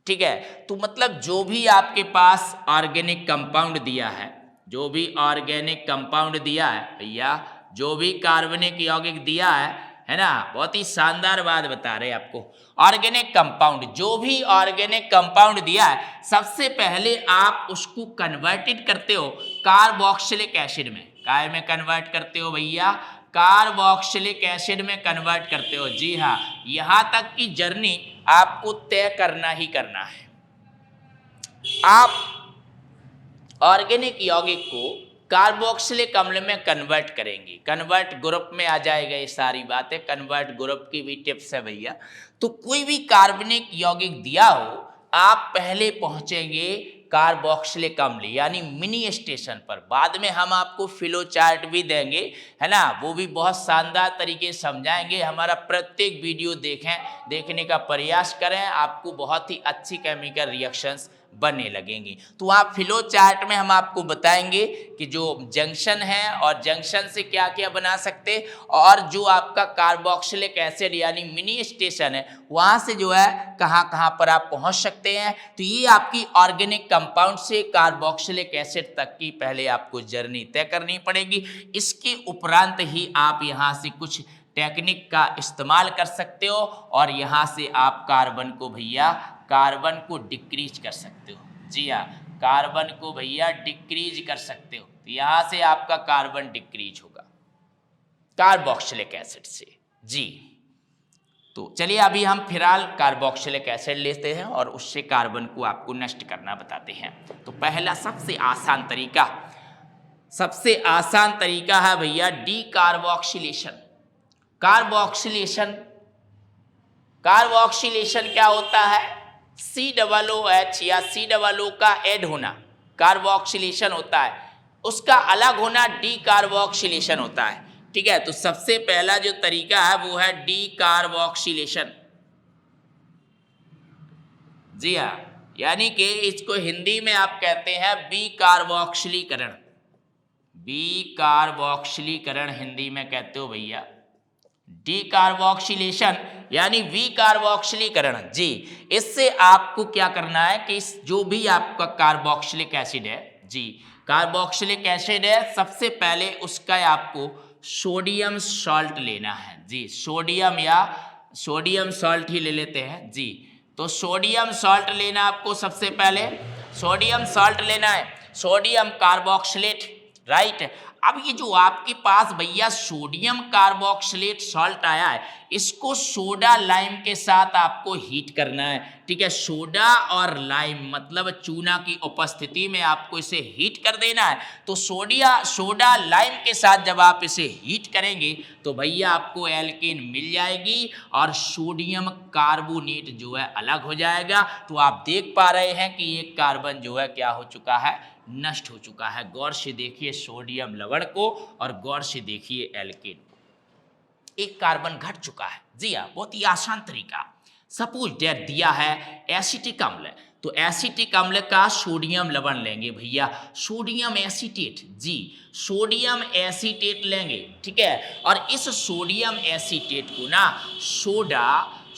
A: ठीक है। तो मतलब जो भी आपके पास ऑर्गेनिक कंपाउंड दिया है, जो भी ऑर्गेनिक कंपाउंड दिया है भैया, जो भी कार्बनिक यौगिक दिया है है ना, बहुत ही शानदार बात बता रहे हैं आपको। ऑर्गेनिक कंपाउंड, जो भी ऑर्गेनिक कंपाउंड दिया है सबसे पहले आप उसको कन्वर्टेड करते हो कार्बोक्सिलिक एसिड में। काय में कन्वर्ट करते हो भैया? कार्बोक्सिलिक एसिड में कन्वर्ट करते हो। जी हाँ, यहां तक की जर्नी आपको तय करना ही करना है। आप ऑर्गेनिक यौगिक को कार्बोक्सिलिक अम्ल में कन्वर्ट करेंगे, कन्वर्ट ग्रुप में आ जाएगा। ये सारी बातें कन्वर्ट ग्रुप की भी टिप्स है भैया। तो कोई भी कार्बनिक यौगिक दिया हो, आप पहले पहुंचेंगे कार्बोक्सिलिक अम्ल यानी मिनी स्टेशन पर। बाद में हम आपको फ्लो चार्ट भी देंगे, है ना, वो भी बहुत शानदार तरीके से समझाएंगे। हमारा प्रत्येक वीडियो देखने का प्रयास करें, आपको बहुत ही अच्छी केमिकल रिएक्शंस बनने लगेंगी। तो आप फ्लो चार्ट में हम आपको बताएंगे कि जो जंक्शन है और जंक्शन से क्या क्या बना सकते, और जो आपका कार्बोक्सिलिक एसिड यानी मिनी स्टेशन है वहां से जो है कहां कहां पर आप पहुंच सकते हैं। तो ये आपकी ऑर्गेनिक कंपाउंड से कार्बोक्सिलिक एसिड तक की पहले आपको जर्नी तय करनी पड़ेगी। इसके उपरांत ही आप यहां से कुछ टेक्निक का इस्तेमाल कर सकते हो और यहां से आप कार्बन को डिक्रीज कर सकते हो। जी हाँ, कार्बन को भैया डिक्रीज कर सकते हो। तो यहां से आपका कार्बन डिक्रीज होगा कार्बोक्सिलिक एसिड से। जी, तो चलिए अभी हम फिलहाल कार्बोक्सिलिक एसिड लेते हैं और उससे कार्बन को आपको नष्ट करना बताते हैं। तो पहला सबसे आसान तरीका है भैया डी कार्बोक्सिलेशन। कार्बोक्सिलेशन क्या होता है? COOH या COO का ऐड होना कार्बोक्सिलेशन होता है, उसका अलग होना डी कार्बोक्सिलेशन होता है। ठीक है, तो सबसे पहला जो तरीका है वो है डी कार्बोक्सिलेशन। जी हाँ, यानी कि इसको हिंदी में आप कहते हैं विकार्बोक्सिलीकरण। विकार्बोक्सिलीकरण हिंदी में कहते हो भैया। डीकार्बोक्सिलेशन यानी विकार्बोक्सिलीकरण। जी, इससे आपको क्या करना है कि जो भी आपका कार्बोक्सिलिक एसिड है, जी कार्बोक्सिलिक एसिड है, सबसे पहले उसका आपको सोडियम सॉल्ट लेना है। जी, सोडियम सॉल्ट ही ले लेते हैं। जी, तो सोडियम सॉल्ट लेना आपको, सबसे पहले सोडियम सॉल्ट लेना है, सोडियम कार्बोक्सिलेट, राइट। अब ये जो आपके पास भैया सोडियम कार्बोक्सिलेट सॉल्ट आया है, इसको सोडा लाइम के साथ आपको हीट करना है। ठीक है, सोडा और लाइम मतलब चूना की उपस्थिति में आपको इसे हीट कर देना है। तो सोडा लाइम के साथ जब आप इसे हीट करेंगे तो भैया आपको एल्केन मिल जाएगी और सोडियम कार्बोनेट जो है अलग हो जाएगा। तो आप देख पा रहे हैं कि एक कार्बन जो है क्या हो चुका है, नष्ट हो चुका है। गौर से देखिए सोडियम लवण को और गौर से देखिए एल्केन को, एक कार्बन घट चुका है। जी हाँ, बहुत ही आसान तरीका। सपोज दैट दिया है एसिटिक अम्ल, तो एसिटिक अम्ल का सोडियम लवण लेंगे भैया, सोडियम एसीटेट। जी, सोडियम एसीटेट लेंगे। ठीक है, और इस सोडियम एसीटेट को ना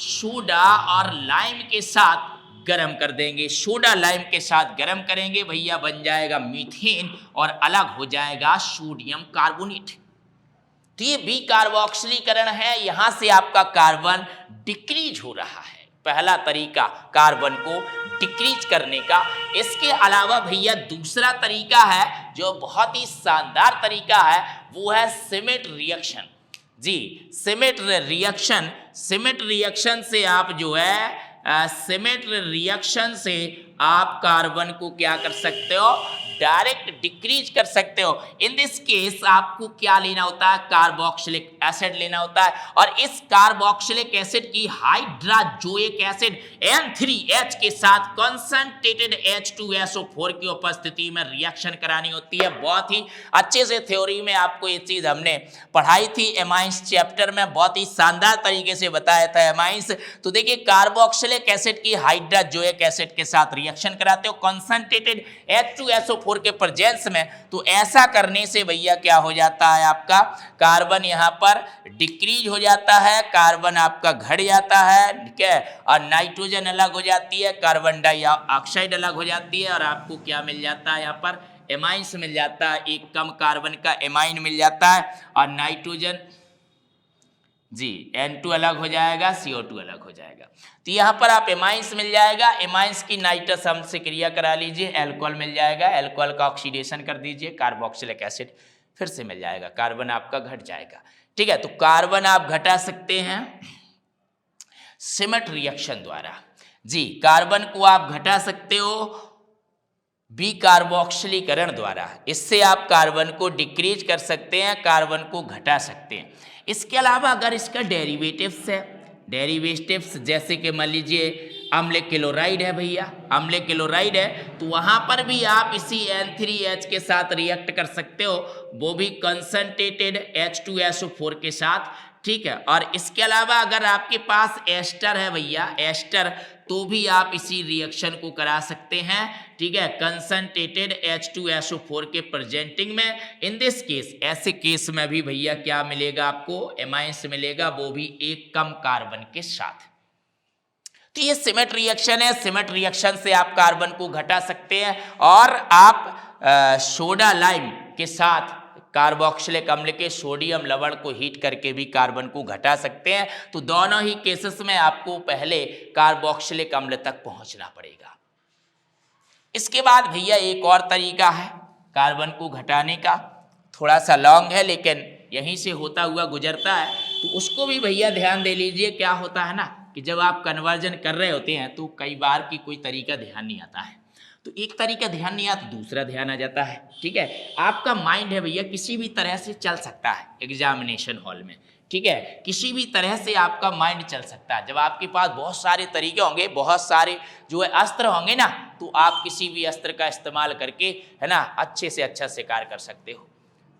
A: सोडा और लाइम के साथ गरम कर देंगे। सोडा लाइम के साथ गरम करेंगे भैया, बन जाएगा मीथेन और अलग हो जाएगा सोडियम कार्बोनेट। तो ये विकार्बोक्सिलीकरण है, यहां से आपका कार्बन डिक्रीज हो रहा है। पहला तरीका कार्बन को डिक्रीज करने का। इसके अलावा भैया दूसरा तरीका है जो बहुत ही शानदार तरीका है, वो है सिमेट रिएक्शन। जी, सिमेट रिएक्शन से आप जो है सिमेट रिएक्शन से आप कार्बन को क्या कर सकते हो, डायरेक्ट डिक्रीज कर सकते हो। इन दिस केस आपको क्या लेना होता है, कार्बोक्सिलिक एसिड लेना होता है, और इस कार्बोक्सिलिक एसिड की हाइड्रोजोइक एसिड N3H के साथ कंसंट्रेटेड H2SO4 की उपस्थिति में रिएक्शन करानी होती है। बहुत ही अच्छे से थ्योरी में आपको ये चीज हमने पढ़ाई थी, एमाइंस चैप्टर में बहुत ही शानदार तरीके से बताया था एमाइंस। तो देखिए कार्बोक्सिलिक एसिड की हाइड्रोजोइक एसिड के साथ रिएक्शन कराते हो कंसंट्रेटेड H2SO4 के प्रेजेंस में। तो ऐसा करने से भैया क्या हो जाता है, आपका कार्बन यहाँ पर डिक्रीज हो जाता है, कार्बन आपका घट जाता है। ठीक है, और नाइट्रोजन अलग हो जाती है, कार्बन डाइऑक्साइड अलग हो जाती है, और आपको क्या मिल जाता है, यहाँ पर एमाइंस मिल जाता है। एक कम कार्बन का एमाइन मिल जाता है और नाइट्रोजन जी, N2 अलग हो जाएगा, CO2 अलग हो जाएगा। तो यहाँ पर आप एमाइंस मिल जाएगा, एमाइंस की नाइट्रस अम्ल से क्रिया करा लीजिए, एल्कोहल मिल जाएगा, एल्कोहल का ऑक्सीडेशन कर दीजिए, कार्बोक्सिलिक एसिड फिर से मिल जाएगा, कार्बन आपका घट जाएगा। ठीक है, तो कार्बन आप घटा सकते हैं सिमेट रिएक्शन द्वारा। जी, कार्बन को आप घटा सकते हो बिकार्बोक्सिलीकरण द्वारा। इससे आप कार्बन को डिक्रीज कर सकते हैं, कार्बन को घटा सकते हैं। इसके अलावा अगर इसका डेरिवेटिव्स है, डेरिवेटिव्स जैसे कि मान लीजिए अम्ल क्लोराइड है भैया, अम्ल क्लोराइड है, तो वहाँ पर भी आप इसी N3H के साथ रिएक्ट कर सकते हो, वो भी कंसंट्रेटेड H2SO4 के साथ। ठीक है, और इसके अलावा अगर आपके पास एस्टर है भैया, एस्टर, तो भी आप इसी रिएक्शन को करा सकते हैं। ठीक है, कंसंट्रेटेड H2SO4 के प्रेजेंटिंग में। इन दिस केस, ऐसे केस में भी भैया क्या मिलेगा आपको, एमाइंस मिलेगा, वो भी एक कम कार्बन के साथ। तो ये सिमेट रिएक्शन है, सिमेट रिएक्शन से आप कार्बन को घटा सकते हैं, और आप सोडा लाइम के साथ कार्बोक्सिलिक अम्ल के सोडियम लवण को हीट करके भी कार्बन को घटा सकते हैं। तो दोनों ही केसेस में आपको पहले कार्बोक्सिलिक अम्ल तक पहुंचना पड़ेगा। इसके बाद भैया एक और तरीका है कार्बन को घटाने का, थोड़ा सा लॉन्ग है लेकिन यहीं से होता हुआ गुजरता है, तो उसको भी भैया ध्यान दे लीजिए। क्या होता है ना कि जब आप कन्वर्जन कर रहे होते हैं तो कई बार की कोई तरीका ध्यान नहीं आता है, तो एक तरीका ध्यान नहीं आता, दूसरा ध्यान आ जाता है। ठीक है, आपका माइंड है भैया किसी भी तरह से चल सकता है एग्जामिनेशन हॉल में। ठीक है, किसी भी तरह से आपका माइंड चल सकता है। जब आपके पास बहुत सारे तरीके होंगे, बहुत सारे जो है अस्त्र होंगे ना, तो आप किसी भी अस्त्र का इस्तेमाल करके, है ना, अच्छे से अच्छा शिकार कर सकते हो,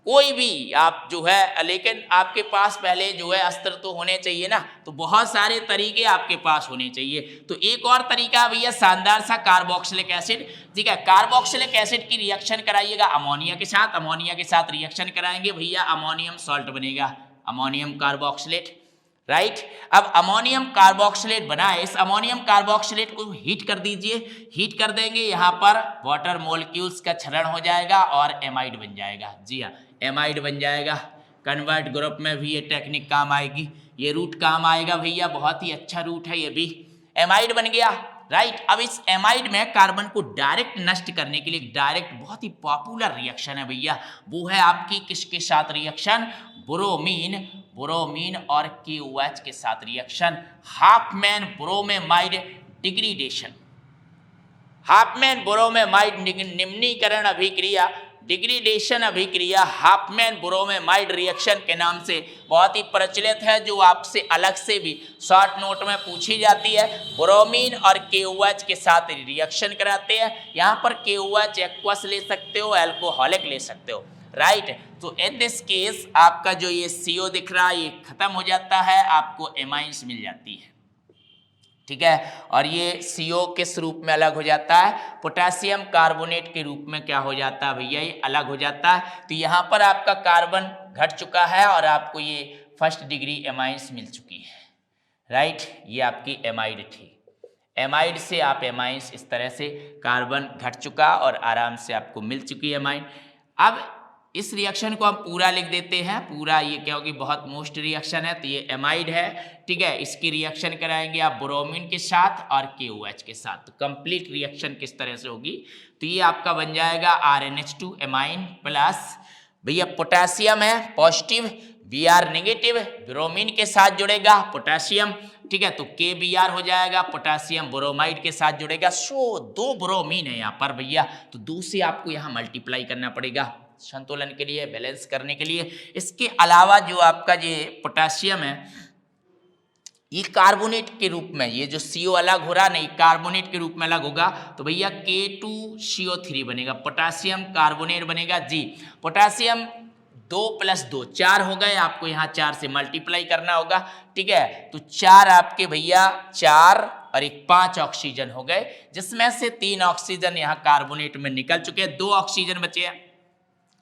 A: कोई भी आप जो है। लेकिन आपके पास पहले जो है अस्त्र तो होने चाहिए ना, तो बहुत सारे तरीके आपके पास होने चाहिए। तो एक और तरीका भैया शानदार सा, कार्बोक्सिलिक एसिड। ठीक है, कार्बोक्सिलिक एसिड की रिएक्शन कराइएगा अमोनिया के साथ, अमोनिया के साथ रिएक्शन कराएंगे भैया, अमोनियम सॉल्ट बनेगा, अमोनियम कार्बोक्सिलेट। राइट, अब अमोनियम कार्बोक्सिलेट बनाए, इस अमोनियम कार्बोक्सिलेट को हीट कर दीजिए, हीट कर देंगे, यहाँ पर वाटर मॉलिक्यूल्स का क्षरण हो जाएगा और एमाइड बन जाएगा। जी हाँ, एमाइड बन जाएगा। कन्वर्ट ग्रुप में भी ये टेक्निक काम आएगी, ये रूट काम आएगा भैया, बहुत ही अच्छा रूट है ये भी, एमाइड बन गया। राइट, अब इस एमाइड में कार्बन को डायरेक्ट नष्ट करने के लिए डायरेक्ट बहुत ही पॉपुलर रिएक्शन है भैया, वो है आपकी किसके साथ रिएक्शन, ब्रोमीन, ब्रोमीन और KOH के साथ reaction, Hopman bromamide degradation. Hopman bromamide निम्नीकरण अभिक्रिया, डिग्रेडेशन अभिक्रिया हाफमैन ब्रोमेमाइड रिएक्शन के नाम से बहुत ही प्रचलित है, जो आपसे अलग से भी शॉर्ट नोट में पूछी जाती है। ब्रोमीन और KOH के साथ रिएक्शन कराते हैं। यहाँ पर KOH एक्वस ले सकते हो, एल्कोहलिक ले सकते हो। राइट, तो इन दिस केस आपका जो ये CO दिख रहा है ये खत्म हो जाता है, आपको एमाइंस मिल जाती है। ठीक है, और ये CO किस रूप में अलग हो जाता है, पोटेशियम कार्बोनेट के रूप में क्या हो जाता है भैया, ये अलग हो जाता है। तो यहाँ पर आपका कार्बन घट चुका है और आपको ये फर्स्ट डिग्री एमाइंस मिल चुकी है। राइट, ये आपकी एमाइड थी, एमाइड से आप एमाइंस, इस तरह से कार्बन घट चुका और आराम से आपको मिल चुकी है एमाइड। अब इस रिएक्शन को हम पूरा लिख देते हैं, पूरा ये क्या होगी, बहुत मोस्ट रिएक्शन है, तो ये एमाइड है। ठीक है, इसकी रिएक्शन कराएंगे आप ब्रोमीन के साथ और KOH के साथ, तो कंप्लीट रिएक्शन किस तरह से होगी, तो ये आपका बन जाएगा RNH2 एमाइन प्लस भैया पोटेशियम है पॉजिटिव, Br नेगेटिव, ब्रोमीन के साथ जुड़ेगा पोटेशियम। ठीक है, तो KBr हो जाएगा, पोटेशियम ब्रोमाइड के साथ जुड़ेगा। सो 2 ब्रोमीन है यहाँ पर भैया, तो 2 से आपको यहाँ मल्टीप्लाई करना पड़ेगा संतुलन के लिए, बैलेंस करने के लिए। इसके अलावा जो आपका ये पोटेशियम है ये कार्बोनेट के रूप में, ये जो CO अलग हो रहा नहीं, कार्बोनेट के रूप में अलग होगा, तो भैया K2CO3 बनेगा, पोटेशियम कार्बोनेट बनेगा। जी, पोटेशियम 2 + 2 4 हो गए, आपको यहाँ 4 से मल्टीप्लाई करना होगा। ठीक है, तो 4 आपके भैया 4 और एक 5 ऑक्सीजन हो गए, जिसमें से 3 ऑक्सीजन यहाँ कार्बोनेट में निकल चुके हैं, 2 ऑक्सीजन बचे हैं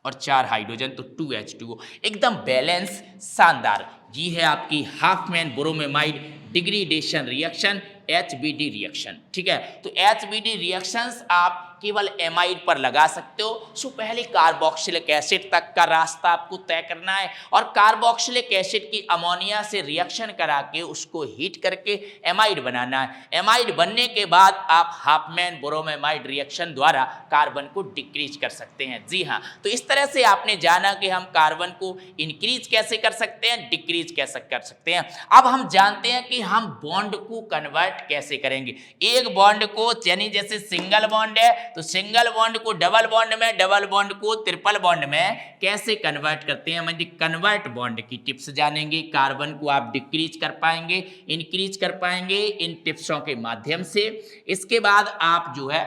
A: और 4 हाइड्रोजन, तो 2H2O, एकदम बैलेंस, शानदार। ये है आपकी Hopman bromamide degradation reaction, HBD reaction. ठीक है, तो HBD रिएक्शंस आप केवल एमाइड पर लगा सकते हो। सो पहले कार्बोक्सिलिक एसिड तक का रास्ता आपको तय करना है और कार्बोक्सिलिक एसिड की अमोनिया से रिएक्शन करा के उसको हीट करके एमाइड बनाना है। एमाइड बनने के बाद आप हाफमैन ब्रोमेमाइड रिएक्शन द्वारा कार्बन को डिक्रीज कर सकते हैं। जी हाँ, तो इस तरह से आपने जाना कि हम कार्बन को इंक्रीज कैसे कर सकते हैं, डिक्रीज कैसे कर सकते हैं। अब हम जानते हैं कि हम बॉन्ड को कन्वर्ट कैसे करेंगे। एक बॉन्ड को यानी जैसे सिंगल बॉन्ड है तो सिंगल बॉन्ड को डबल बॉन्ड में, डबल बॉन्ड को ट्रिपल बॉन्ड में कैसे कन्वर्ट करते हैं, मतलब कन्वर्ट बॉन्ड की टिप्स जानेंगे। कार्बन को आप डिक्रीज कर पाएंगे, इंक्रीज कर पाएंगे इन टिप्सों के माध्यम से। इसके बाद आप जो है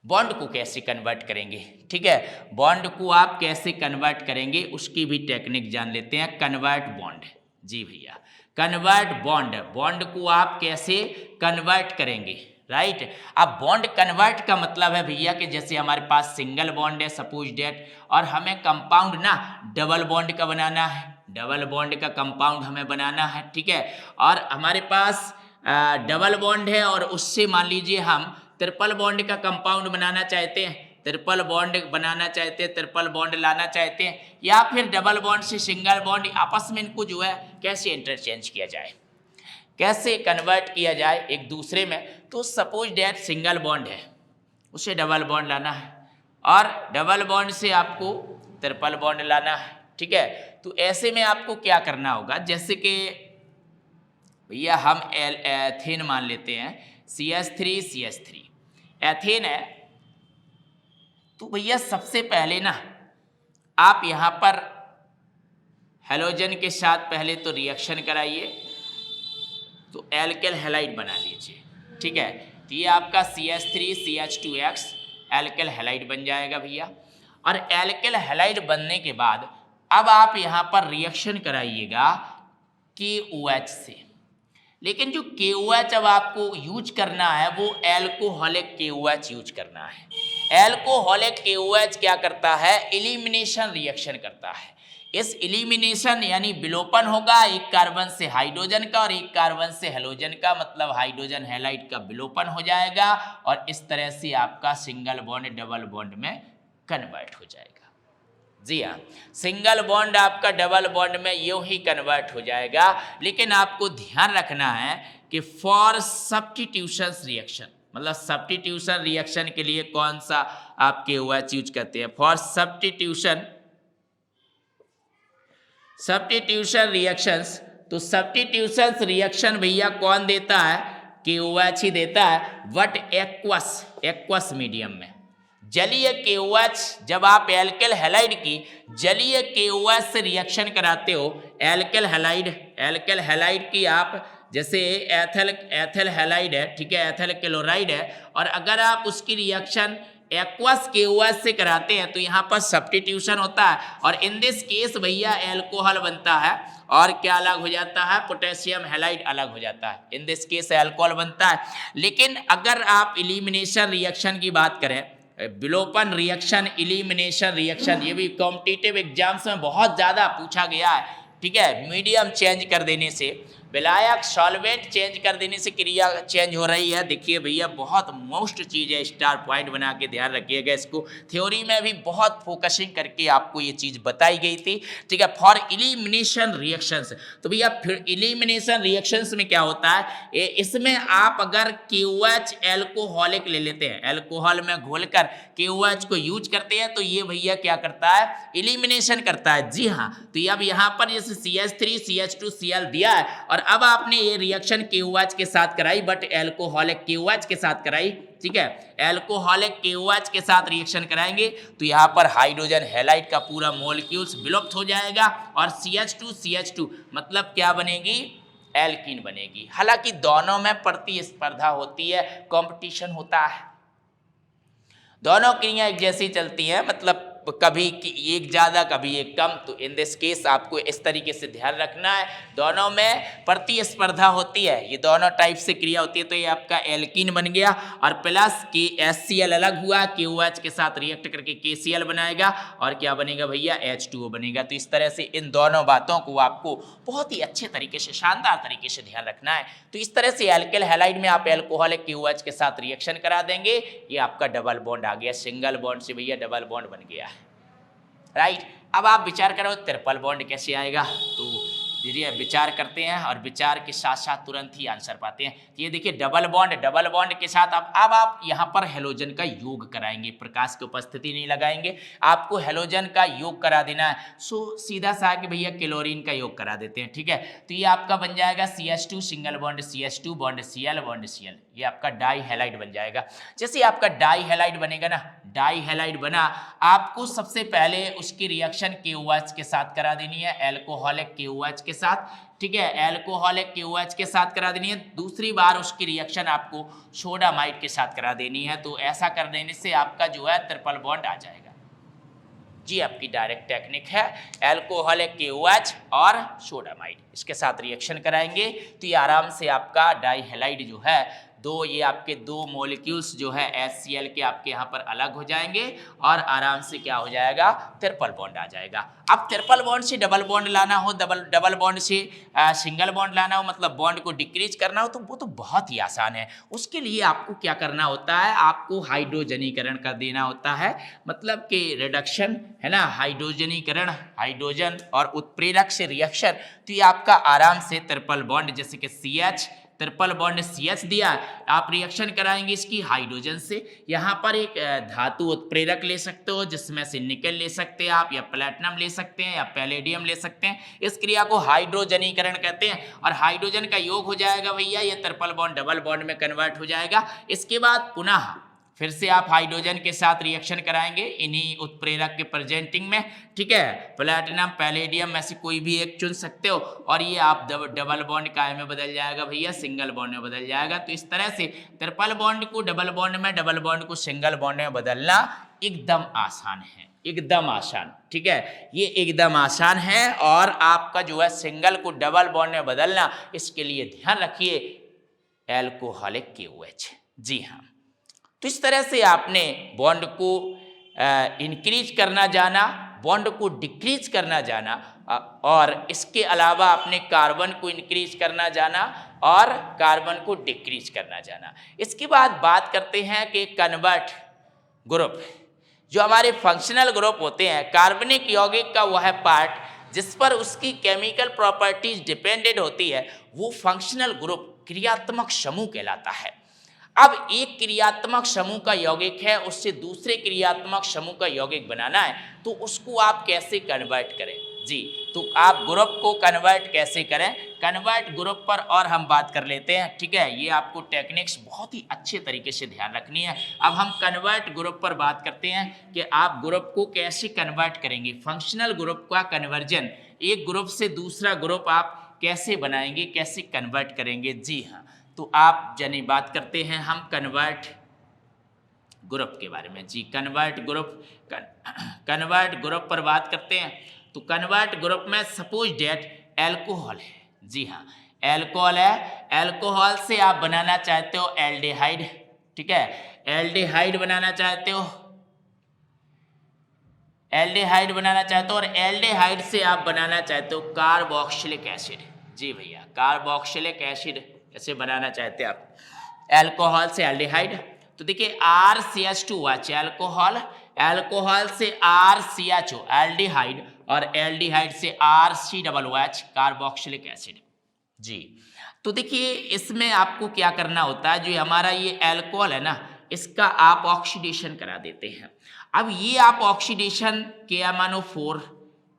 A: बॉन्ड को कैसे कन्वर्ट करेंगे, ठीक है, बॉन्ड को आप कैसे कन्वर्ट करेंगे उसकी भी टेक्निक जान लेते हैं। कन्वर्ट बॉन्ड, जी भैया, कन्वर्ट बॉन्ड, बॉन्ड को आप कैसे कन्वर्ट करेंगे, राइट। अब बॉन्ड कन्वर्ट का मतलब है भैया कि जैसे हमारे पास सिंगल बॉन्ड है सपोज डेट, और हमें कंपाउंड ना डबल बॉन्ड का बनाना है, डबल बॉन्ड का कंपाउंड हमें बनाना है, ठीक है। और हमारे पास डबल बॉन्ड है और उससे मान लीजिए हम ट्रिपल बॉन्ड का कंपाउंड बनाना चाहते हैं, ट्रिपल बॉन्ड बनाना चाहते हैं, ट्रिपल बॉन्ड लाना चाहते हैं, या फिर डबल बॉन्ड से सिंगल बॉन्ड, आपस में इनको जो है कैसे इंटरचेंज किया जाए, कैसे कन्वर्ट किया जाए एक दूसरे में। तो सपोज डेट सिंगल बॉन्ड है, उसे डबल बॉन्ड लाना है, और डबल बॉन्ड से आपको ट्रिपल बॉन्ड लाना है, ठीक है। तो ऐसे में आपको क्या करना होगा, जैसे कि भैया हम एथेन मान लेते हैं, CH3 एथेन है, तो भैया सबसे पहले ना आप यहाँ पर हेलोजन के साथ पहले तो रिएक्शन कराइए, तो एल्केल हैलाइड बना लीजिए, ठीक है। तो ये आपका CH3CH2X एल्केल हैलाइड बन जाएगा भैया। और एल्केल हैलाइड बनने के बाद अब आप यहाँ पर रिएक्शन कराइएगा KOH से, लेकिन जो KOH अब आपको यूज करना है वो एल्कोहलिक KOH यूज करना है। एल्कोहलिक KOH क्या करता है, एलिमिनेशन रिएक्शन करता है। इस एलिमिनेशन यानी विलोपन होगा एक कार्बन से हाइड्रोजन का और एक कार्बन से हेलोजन का, मतलब हाइड्रोजन हैलाइड का विलोपन हो जाएगा और इस तरह से आपका सिंगल बॉन्ड डबल बॉन्ड में कन्वर्ट हो जाएगा। जी हाँ, सिंगल बॉन्ड आपका डबल बॉन्ड में यूं ही कन्वर्ट हो जाएगा। लेकिन आपको ध्यान रखना है कि फॉर सब्स्टिट्यूशन रिएक्शन, मतलब सब्स्टिट्यूशन रिएक्शन के लिए कौन सा आप KOH यूज करते हैं, फॉर सब्स्टिट्यूशन रिएक्शंस। तो सब्स्टिट्यूशन रिएक्शन भैया कौन देता है, KOH ही देता है, बट एक्वस मीडियम में। जलीय KOH जब आप एल्केल हैलाइड की जलीय KOH से रिएक्शन कराते हो, एल्केल हैलाइड की आप जैसे एथिल हैलाइड है, ठीक है, एथिल क्लोराइड है, और अगर आप उसकी रिएक्शन एक्वस KOH से कराते हैं तो यहाँ पर सब्स्टिट्यूशन होता है, और इन दिस केस भैया एल्कोहल बनता है, और क्या अलग हो जाता है, पोटेशियम हैलाइड अलग हो जाता है, इन दिस केस एल्कोहल बनता है। लेकिन अगर आप एलिमिनेशन रिएक्शन की बात करें, विलोपन रिएक्शन, एलिमिनेशन रिएक्शन, ये भी कॉम्पिटिटिव एग्जाम्स में बहुत ज़्यादा पूछा गया है, ठीक है। मीडियम चेंज कर देने से, विलायक सॉल्वेंट चेंज कर देने से क्रिया चेंज हो रही है। देखिए भैया बहुत मोस्ट चीज़ है, स्टार पॉइंट बना के ध्यान रखिएगा इसको। थ्योरी में भी बहुत फोकसिंग करके आपको ये चीज़ बताई गई थी, ठीक है। फॉर एलिमिनेशन रिएक्शंस, तो भैया फिर एलिमिनेशन रिएक्शंस में क्या होता है, इसमें आप अगर KOH एल्कोहलिक ले लेते हैं, एल्कोहल में घोलकर KOH को यूज करते हैं, तो ये भैया क्या करता है, एलिमिनेशन करता है। जी हाँ, तो अब यहाँ पर जैसे CH3CH2Cl दिया है, और अब आपने ये रिएक्शन KOH के साथ कराई, बट एल्कोहलिक KOH के साथ कराई, ठीक है, एल्कोहलिक KOH के साथ रिएक्शन कराएंगे तो यहाँ पर हाइड्रोजन हैलाइड का पूरा मॉलिक्यूल्स विलुप्त हो जाएगा, और CH2 मतलब क्या बनेगी, एल्कीन बनेगी। हालांकि दोनों में प्रतिस्पर्धा होती है, कंपटीशन होता है, दोनों क्रिया एक जैसी चलती हैं, मतलब कभी एक ज़्यादा कभी एक कम। तो इन दिस केस आपको इस तरीके से ध्यान रखना है, दोनों में प्रतिस्पर्धा होती है, ये दोनों टाइप से क्रिया होती है। तो ये आपका एल्कीन बन गया और प्लस के HCl अलग हुआ, KOH के साथ रिएक्ट करके KCl बनाएगा और क्या बनेगा भैया, H2O बनेगा। तो इस तरह से इन दोनों बातों को आपको बहुत ही अच्छे तरीके से, शानदार तरीके से ध्यान रखना है। तो इस तरह से एल्किल हैलाइड में आप एल्कोहलिक KOH के साथ रिएक्शन करा देंगे, ये आपका डबल बॉन्ड आ गया, सिंगल बॉन्ड से भैया डबल बॉन्ड बन गया है, राइट। अब आप विचार करो ट्रिपल बॉन्ड कैसे आएगा, तो धीरे विचार करते हैं और विचार के साथ साथ तुरंत ही आंसर पाते हैं। तो ये देखिए डबल बॉन्ड के साथ अब आप यहाँ पर हेलोजन का योग कराएंगे, प्रकाश की उपस्थिति नहीं लगाएंगे, आपको हेलोजन का योग करा देना है। सो सीधा सा कि भैया क्लोरीन का योग करा देते हैं, ठीक है। तो ये आपका बन जाएगा CH2 single bond CH2 bond Cl bond Cl, ये आपका डाई हैलाइड बन जाएगा। जैसे आपका डाई हैलाइड बनेगा ना, डाई हैलाइड बना, आपको सबसे पहले उसकी रिएक्शन KOH के साथ करा देनी है, एल्कोहलिक KOH के साथ, ठीक है, एल्कोहलिक KOH के साथ करा देनी है। दूसरी बार उसकी रिएक्शन आपको सोडामाइड के साथ करा देनी है। तो ऐसा कर देने से आपका जो है ट्रिपल बॉन्ड आ जाएगा जी। आपकी डायरेक्ट टेक्निक है, एल्कोहलिक KOH और सोडामाइड इसके साथ रिएक्शन कराएंगे तो ये आराम से आपका डाई हैलाइड जो है, ये आपके दो मॉलिक्यूल्स जो है HCl के आपके यहाँ पर अलग हो जाएंगे और आराम से क्या हो जाएगा, ट्रिपल बॉन्ड आ जाएगा। अब ट्रिपल बॉन्ड से डबल बॉन्ड लाना हो, डबल बॉन्ड से सिंगल बॉन्ड लाना हो, मतलब बॉन्ड को डिक्रीज करना हो, तो वो तो बहुत ही आसान है। उसके लिए आपको क्या करना होता है, आपको हाइड्रोजनीकरण कर देना होता है, मतलब कि रिडक्शन है ना, हाइड्रोजनीकरण, हाइड्रोजन और उत्प्रेरक से रिएक्शन। तो ये आपका आराम से ट्रिपल बॉन्ड, जैसे कि CH ट्रिपल बॉन्ड CH दिया, आप रिएक्शन कराएंगे इसकी हाइड्रोजन से। यहाँ पर एक धातु उत्प्रेरक ले सकते हो, जिसमें से निकल ले सकते हैं आप, या प्लेटिनम ले सकते हैं, या पैलेडियम ले सकते हैं। इस क्रिया को हाइड्रोजनीकरण कहते हैं और हाइड्रोजन का योग हो जाएगा भैया, ये ट्रिपल बॉन्ड डबल बॉन्ड में कन्वर्ट हो जाएगा। इसके बाद पुनः फिर से आप हाइड्रोजन के साथ रिएक्शन कराएंगे इन्हीं उत्प्रेरक के प्रेजेंटिंग में, ठीक है, प्लैटिनम पैलेडियम में से कोई भी एक चुन सकते हो और ये आप डबल बॉन्ड काय में बदल जाएगा भैया, सिंगल बॉन्ड में बदल जाएगा। तो इस तरह से ट्रिपल बॉन्ड को डबल बॉन्ड में, डबल बॉन्ड को सिंगल बॉन्ड में बदलना एकदम आसान है, एकदम आसान, ठीक है, ये एकदम आसान है। और आपका जो है सिंगल को डबल बॉन्ड में बदलना, इसके लिए ध्यान रखिए एल्कोहलिक KOH, जी हाँ। तो इस तरह से आपने बॉन्ड को इंक्रीज करना जाना, बॉन्ड को डिक्रीज करना जाना और इसके अलावा आपने कार्बन को इंक्रीज करना जाना और कार्बन को डिक्रीज करना जाना। इसके बाद बात करते हैं कि कन्वर्ट ग्रुप, जो हमारे फंक्शनल ग्रुप होते हैं, कार्बनिक यौगिक का वह पार्ट जिस पर उसकी केमिकल प्रॉपर्टीज डिपेंडेंट होती है, वो फंक्शनल ग्रुप, क्रियात्मक समूह कहलाता है। अब एक क्रियात्मक समूह का यौगिक है, उससे दूसरे क्रियात्मक समूह का यौगिक बनाना है, तो उसको आप कैसे कन्वर्ट करें जी। तो आप ग्रुप को कन्वर्ट कैसे करें, कन्वर्ट ग्रुप पर और हम बात कर लेते हैं, ठीक है। ये आपको टेक्निक्स बहुत ही अच्छे तरीके से ध्यान रखनी है। अब हम कन्वर्ट ग्रुप पर बात करते हैं कि आप ग्रुप को कैसे कन्वर्ट करेंगे, फंक्शनल ग्रुप का कन्वर्जन, एक ग्रुप से दूसरा ग्रुप आप कैसे बनाएंगे, कैसे कन्वर्ट करेंगे, जी हाँ। तो आप जनी बात करते हैं हम कन्वर्ट ग्रुप के बारे में जी। कन्वर्ट ग्रुप पर बात करते हैं। तो कन्वर्ट ग्रुप में सपोज डेट एल्कोहल है, जी हाँ, एल्कोहल है, एल्कोहल से आप बनाना चाहते हो एल्डिहाइड, ठीक है, एल्डिहाइड बनाना चाहते हो, एल्डिहाइड बनाना चाहते हो और एल्डिहाइड से आप बनाना चाहते हो कार्बोक्सिलिक एसिड, जी भैया, कार्बोक्सिलिक एसिड ऐसे बनाना चाहते हैं आप, एल्कोहल से एल्डिहाइड। तो देखिए RCH2OH एल्कोहल, एल्कोहल से RCHO एल्डिहाइड और एल्डिहाइड से RCOOH कार्बोक्सिलिक एसिड, जी। तो देखिए इसमें आपको क्या करना होता है, जो हमारा ये एल्कोहल है ना, इसका आप ऑक्सीडेशन करा देते हैं। अब ये आप ऑक्सीडेशन KMnO4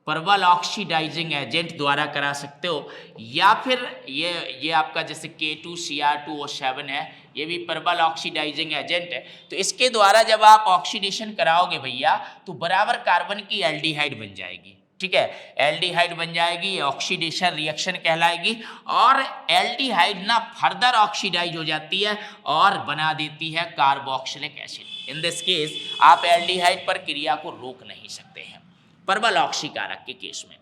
A: प्रबल ऑक्सीडाइजिंग एजेंट द्वारा करा सकते हो, या फिर ये आपका जैसे K2Cr2O7 है, ये भी प्रबल ऑक्सीडाइजिंग एजेंट है। तो इसके द्वारा जब आप ऑक्सीडेशन कराओगे भैया, तो बराबर कार्बन की एल्डिहाइड बन जाएगी, ठीक है, एल्डिहाइड बन जाएगी, ये ऑक्सीडेशन रिएक्शन कहलाएगी। और एल्डिहाइड ना फर्दर ऑक्सीडाइज हो जाती है और बना देती है carboxylic acid. In this case आप एल्डिहाइड पर क्रिया को रोक नहीं सकते हैं प्रबल ऑक्सीकारक के केस में।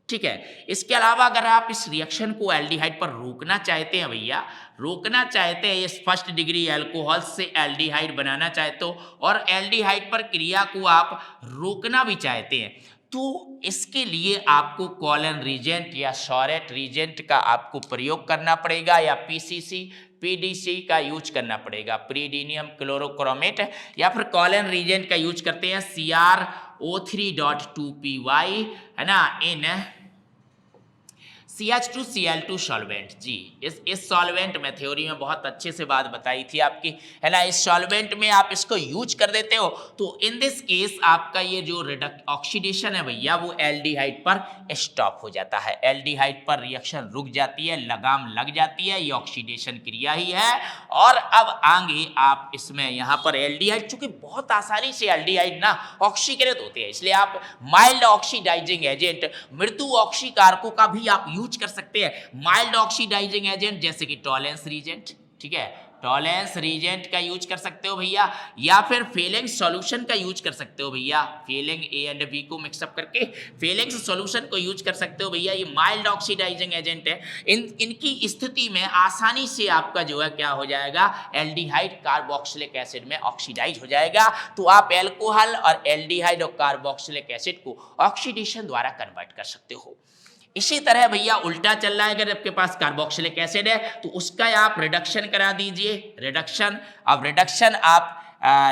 A: ठीक है, इसके अलावा अगर आप इस रिएक्शन को एल्डिहाइड पर रोकना चाहते हैं भैया, रोकना चाहते हैं इस फर्स्ट डिग्री एल्कोहल से एल्डिहाइड बनाना चाहते हो और एल्डिहाइड पर क्रिया को आप रोकना भी चाहते हैं, तो इसके लिए आपको कॉलन रीजेंट या सॉरेट रीजेंट का आपको प्रयोग करना पड़ेगा या पीसीसी पीडीसी का यूज करना पड़ेगा, प्रीडीनियम क्लोरोक्रोमेट, या फिर कॉलन रीजेंट का यूज करते हैं CrO3.2py, है ना, इन CH2Cl2 सॉल्वेंट। जी, इस सॉल्वेंट में थ्योरी में बहुत अच्छे से बात बताई थी आपकी, है ना, इस सॉल्वेंट में आप इसको यूज कर देते हो तो इन दिस केस आपका ये जो ऑक्सीडेशन है भैया वो एल्डिहाइड पर स्टॉप हो जाता है, एल्डिहाइड पर रिएक्शन रुक जाती है, लगाम लग जाती है, ये ऑक्सीडेशन क्रिया ही है। और अब आगे आप इसमें यहाँ पर एल्डिहाइड, चूंकि बहुत आसानी से एल्डिहाइड ना ऑक्सीकृत होते हैं, इसलिए आप माइल्ड ऑक्सीडाइजिंग एजेंट, मृदु ऑक्सीकारकों का भी आप यूज कर सकते हैं, माइल्ड ऑक्सीडाइजिंग एजेंट जैसे कि टॉलेंस रीजेंट, ठीक है, टॉलेंस रीजेंट का यूज कर सकते हो भैया, या फिर फेलेंग सॉल्यूशन का यूज कर सकते हो भैया, फेलेंग ए एंड बी को मिक्सअप करके फेलेंग सॉल्यूशन को यूज कर सकते हो भैया, ये माइल्ड ऑक्सीडाइजिंग एजेंट है। इनकी स्थिति में आसानी से आपका जो है क्या हो जाएगा, एल्डिहाइड कार्बोक्सिलिक एसिड में ऑक्सीडाइज हो जाएगा। तो आप एल्कोहल और एल्डिहाइड और कार्बोक्सिलिक एसिड को ऑक्सीडेशन द्वारा कन्वर्ट कर सकते हो। इसी तरह भैया उल्टा चल रहा है, अगर आपके पास कार्बोक्सिलिक एसिड है तो उसका आप रिडक्शन करा दीजिए, रिडक्शन। अब रिडक्शन आप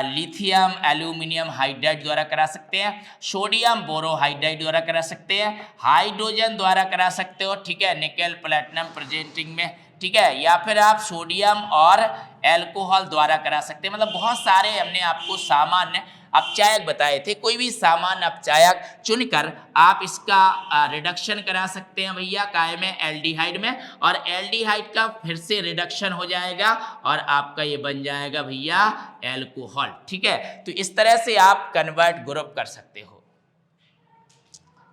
A: लिथियम एल्यूमिनियम हाइड्राइड द्वारा करा सकते हैं, सोडियम बोरोहाइड्राइड द्वारा करा सकते हैं, हाइड्रोजन द्वारा करा सकते हो, ठीक है, निकेल प्लेटिनम प्रेजेंटिंग में, ठीक है, या फिर आप सोडियम और एल्कोहल द्वारा करा सकते हैं। मतलब बहुत सारे हमने आपको सामान्य अपचायक बताए थे, कोई भी सामान्य अपचायक चुनकर आप इसका रिडक्शन करा सकते हैं भैया, काय में, एल्डिहाइड में, और एल्डिहाइड का फिर से रिडक्शन हो जाएगा और आपका ये बन जाएगा भैया एल्कोहल। ठीक है, तो इस तरह से आप कन्वर्ट ग्रुप कर सकते हो।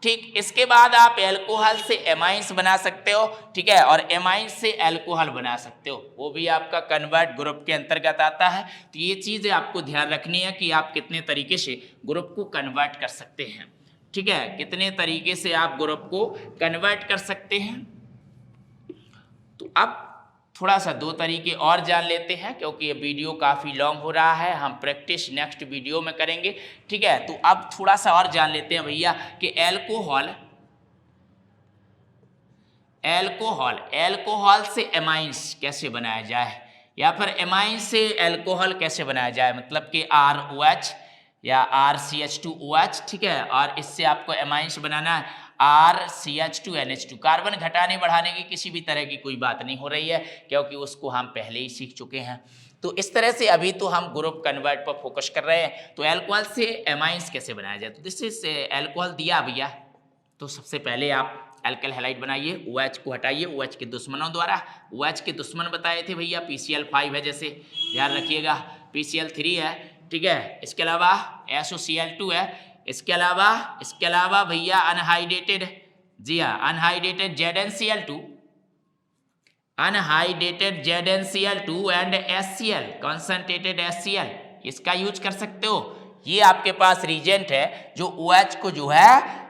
A: ठीक, इसके बाद आप एल्कोहल से एमाइंस बना सकते हो, ठीक है, और एमाइंस से एल्कोहल बना सकते हो, वो भी आपका कन्वर्ट ग्रुप के अंतर्गत आता है। तो ये चीज़ें आपको ध्यान रखनी है कि आप कितने तरीके से ग्रुप को कन्वर्ट कर सकते हैं, ठीक है, कितने तरीके से आप ग्रुप को कन्वर्ट कर सकते हैं। तो अब थोड़ा सा दो तरीके और जान लेते हैं, क्योंकि ये वीडियो काफ़ी लॉन्ग हो रहा है, हम प्रैक्टिस नेक्स्ट वीडियो में करेंगे, ठीक है। तो अब थोड़ा सा और जान लेते हैं भैया कि एल्कोहल से एमाइंस कैसे बनाया जाए, या फिर एमाइंस से एल्कोहल कैसे बनाया जाए, मतलब कि ROH या RCH2OH, ठीक है, और इससे आपको एमाइंस बनाना है RCH2NH2। कार्बन घटाने बढ़ाने की किसी भी तरह की कोई बात नहीं हो रही है, क्योंकि उसको हम पहले ही सीख चुके हैं। तो इस तरह से अभी तो हम ग्रुप कन्वर्ट पर फोकस कर रहे हैं। तो एल्कोहल से एमाइंस कैसे बनाया जाए, तो दिस इज एल्कोहल दिया भैया, तो सबसे पहले आप एल्काइल हैलाइड बनाइए, OH को हटाइए OH के दुश्मनों द्वारा। OH के दुश्मन बताए थे भैया, PCl5 है, जैसे ध्यान रखिएगा, PCl3 है, ठीक है, इसके अलावा SOCl2 है, इसके अलावा भैया अनहाइड्रेटेड, जी हाँ, अनहाइड्रेटेड ZnCl2, अनहाइड्रेटेड ZnCl2 and HCl, concentrated HCl, इसका यूज कर सकते हो। ये आपके पास रीजेंट है जो OH को जो है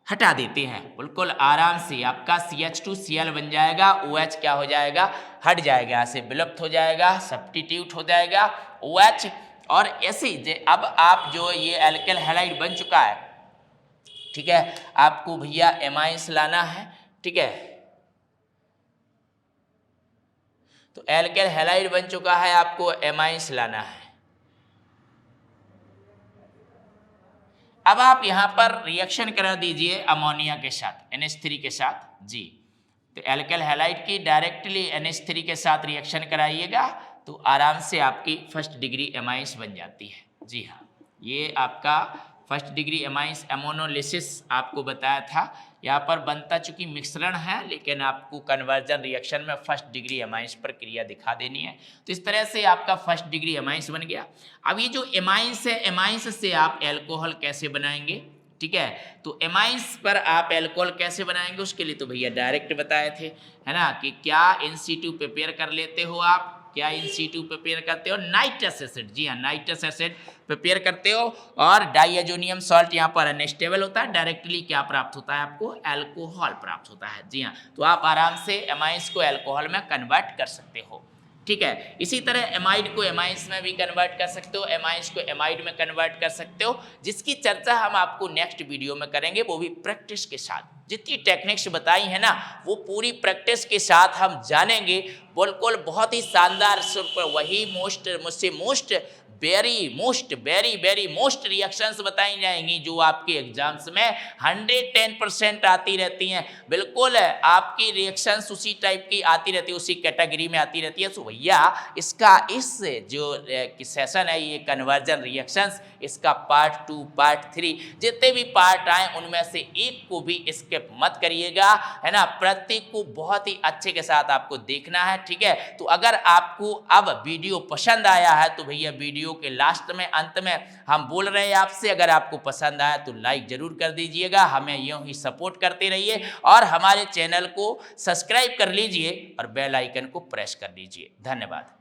A: हटा देते हैं, बिल्कुल आराम से आपका CH2Cl बन जाएगा, OH क्या हो जाएगा, हट जाएगा, यहाँ से विलुप्त हो जाएगा, सब्स्टिट्यूट हो जाएगा OH। और ऐसे अब आप जो ये एल्काइल हैलाइड बन चुका है, ठीक है, आपको भैया एमाइंस लाना है, ठीक है, तो एल्काइल हैलाइड बन चुका है, आपको एमाइंस लाना है। अब आप यहाँ पर रिएक्शन करा दीजिए अमोनिया के साथ, NH3 के साथ, जी, तो एल्काइल हैलाइड की डायरेक्टली NH3 के साथ रिएक्शन कराइएगा तो आराम से आपकी फर्स्ट डिग्री एमाइंस बन जाती है। जी हाँ, ये आपका फर्स्ट डिग्री एमाइंस एमोनोलिसिस आपको बताया था, यहाँ पर बनता चूंकि मिश्रण है, लेकिन आपको कन्वर्जन रिएक्शन में फर्स्ट डिग्री एमाइंस पर क्रिया दिखा देनी है। तो इस तरह से आपका फर्स्ट डिग्री एमाइंस बन गया। अब ये जो एमाइंस है, एमाइंस से आप एल्कोहल कैसे बनाएंगे, ठीक है, तो एमाइंस पर आप एल्कोहल कैसे बनाएंगे, उसके लिए तो भैया डायरेक्ट बताए थे, है ना, कि क्या इन सिटू प्रिपेयर कर लेते हो आप, क्या इन सीटू प्रिपेयर करते हो? Nitrous acid. जी हाँ, नाइट्रस एसिड प्रिपेयर करते हो और डाइएजोनियम सॉल्ट यहाँ पर अनस्टेबल होता है, डायरेक्टली क्या प्राप्त होता है आपको? अल्कोहल प्राप्त होता है। जी हाँ, तो आप आराम से एमाइंस को अल्कोहल में कन्वर्ट कर सकते हो। ठीक है, इसी तरह एमाइड को एमाइंस में भी कन्वर्ट कर सकते हो, एमाइंस को एमाइड में कन्वर्ट कर सकते हो, जिसकी चर्चा हम आपको नेक्स्ट वीडियो में करेंगे, वो भी प्रैक्टिस के साथ। जितनी टेक्निक्स बताई है ना, वो पूरी प्रैक्टिस के साथ हम जानेंगे। बिल्कुल बहुत ही शानदार सुर पर वही मुझसे वेरी मोस्ट रिएक्शंस बताई जाएंगी जो आपके एग्जाम्स में 110% आती रहती हैं। बिल्कुल आपकी रिएक्शंस उसी टाइप की आती रहती है, उसी कैटेगरी में आती रहती है। तो भैया इसका इस जो सेशन है, ये कन्वर्जन रिएक्शंस, इसका पार्ट 2 पार्ट 3 जितने भी पार्ट आए उनमें से एक को भी स्किप मत करिएगा, है ना। प्रत्येक को बहुत ही अच्छे के साथ आपको देखना है। ठीक है, तो अगर आपको अब वीडियो पसंद आया है तो भैया वीडियो के लास्ट में, अंत में हम बोल रहे हैं आपसे, अगर आपको पसंद आया तो लाइक जरूर कर दीजिएगा, हमें यूं ही सपोर्ट करते रहिए और हमारे चैनल को सब्सक्राइब कर लीजिए और बेल आइकन को प्रेस कर लीजिए। धन्यवाद।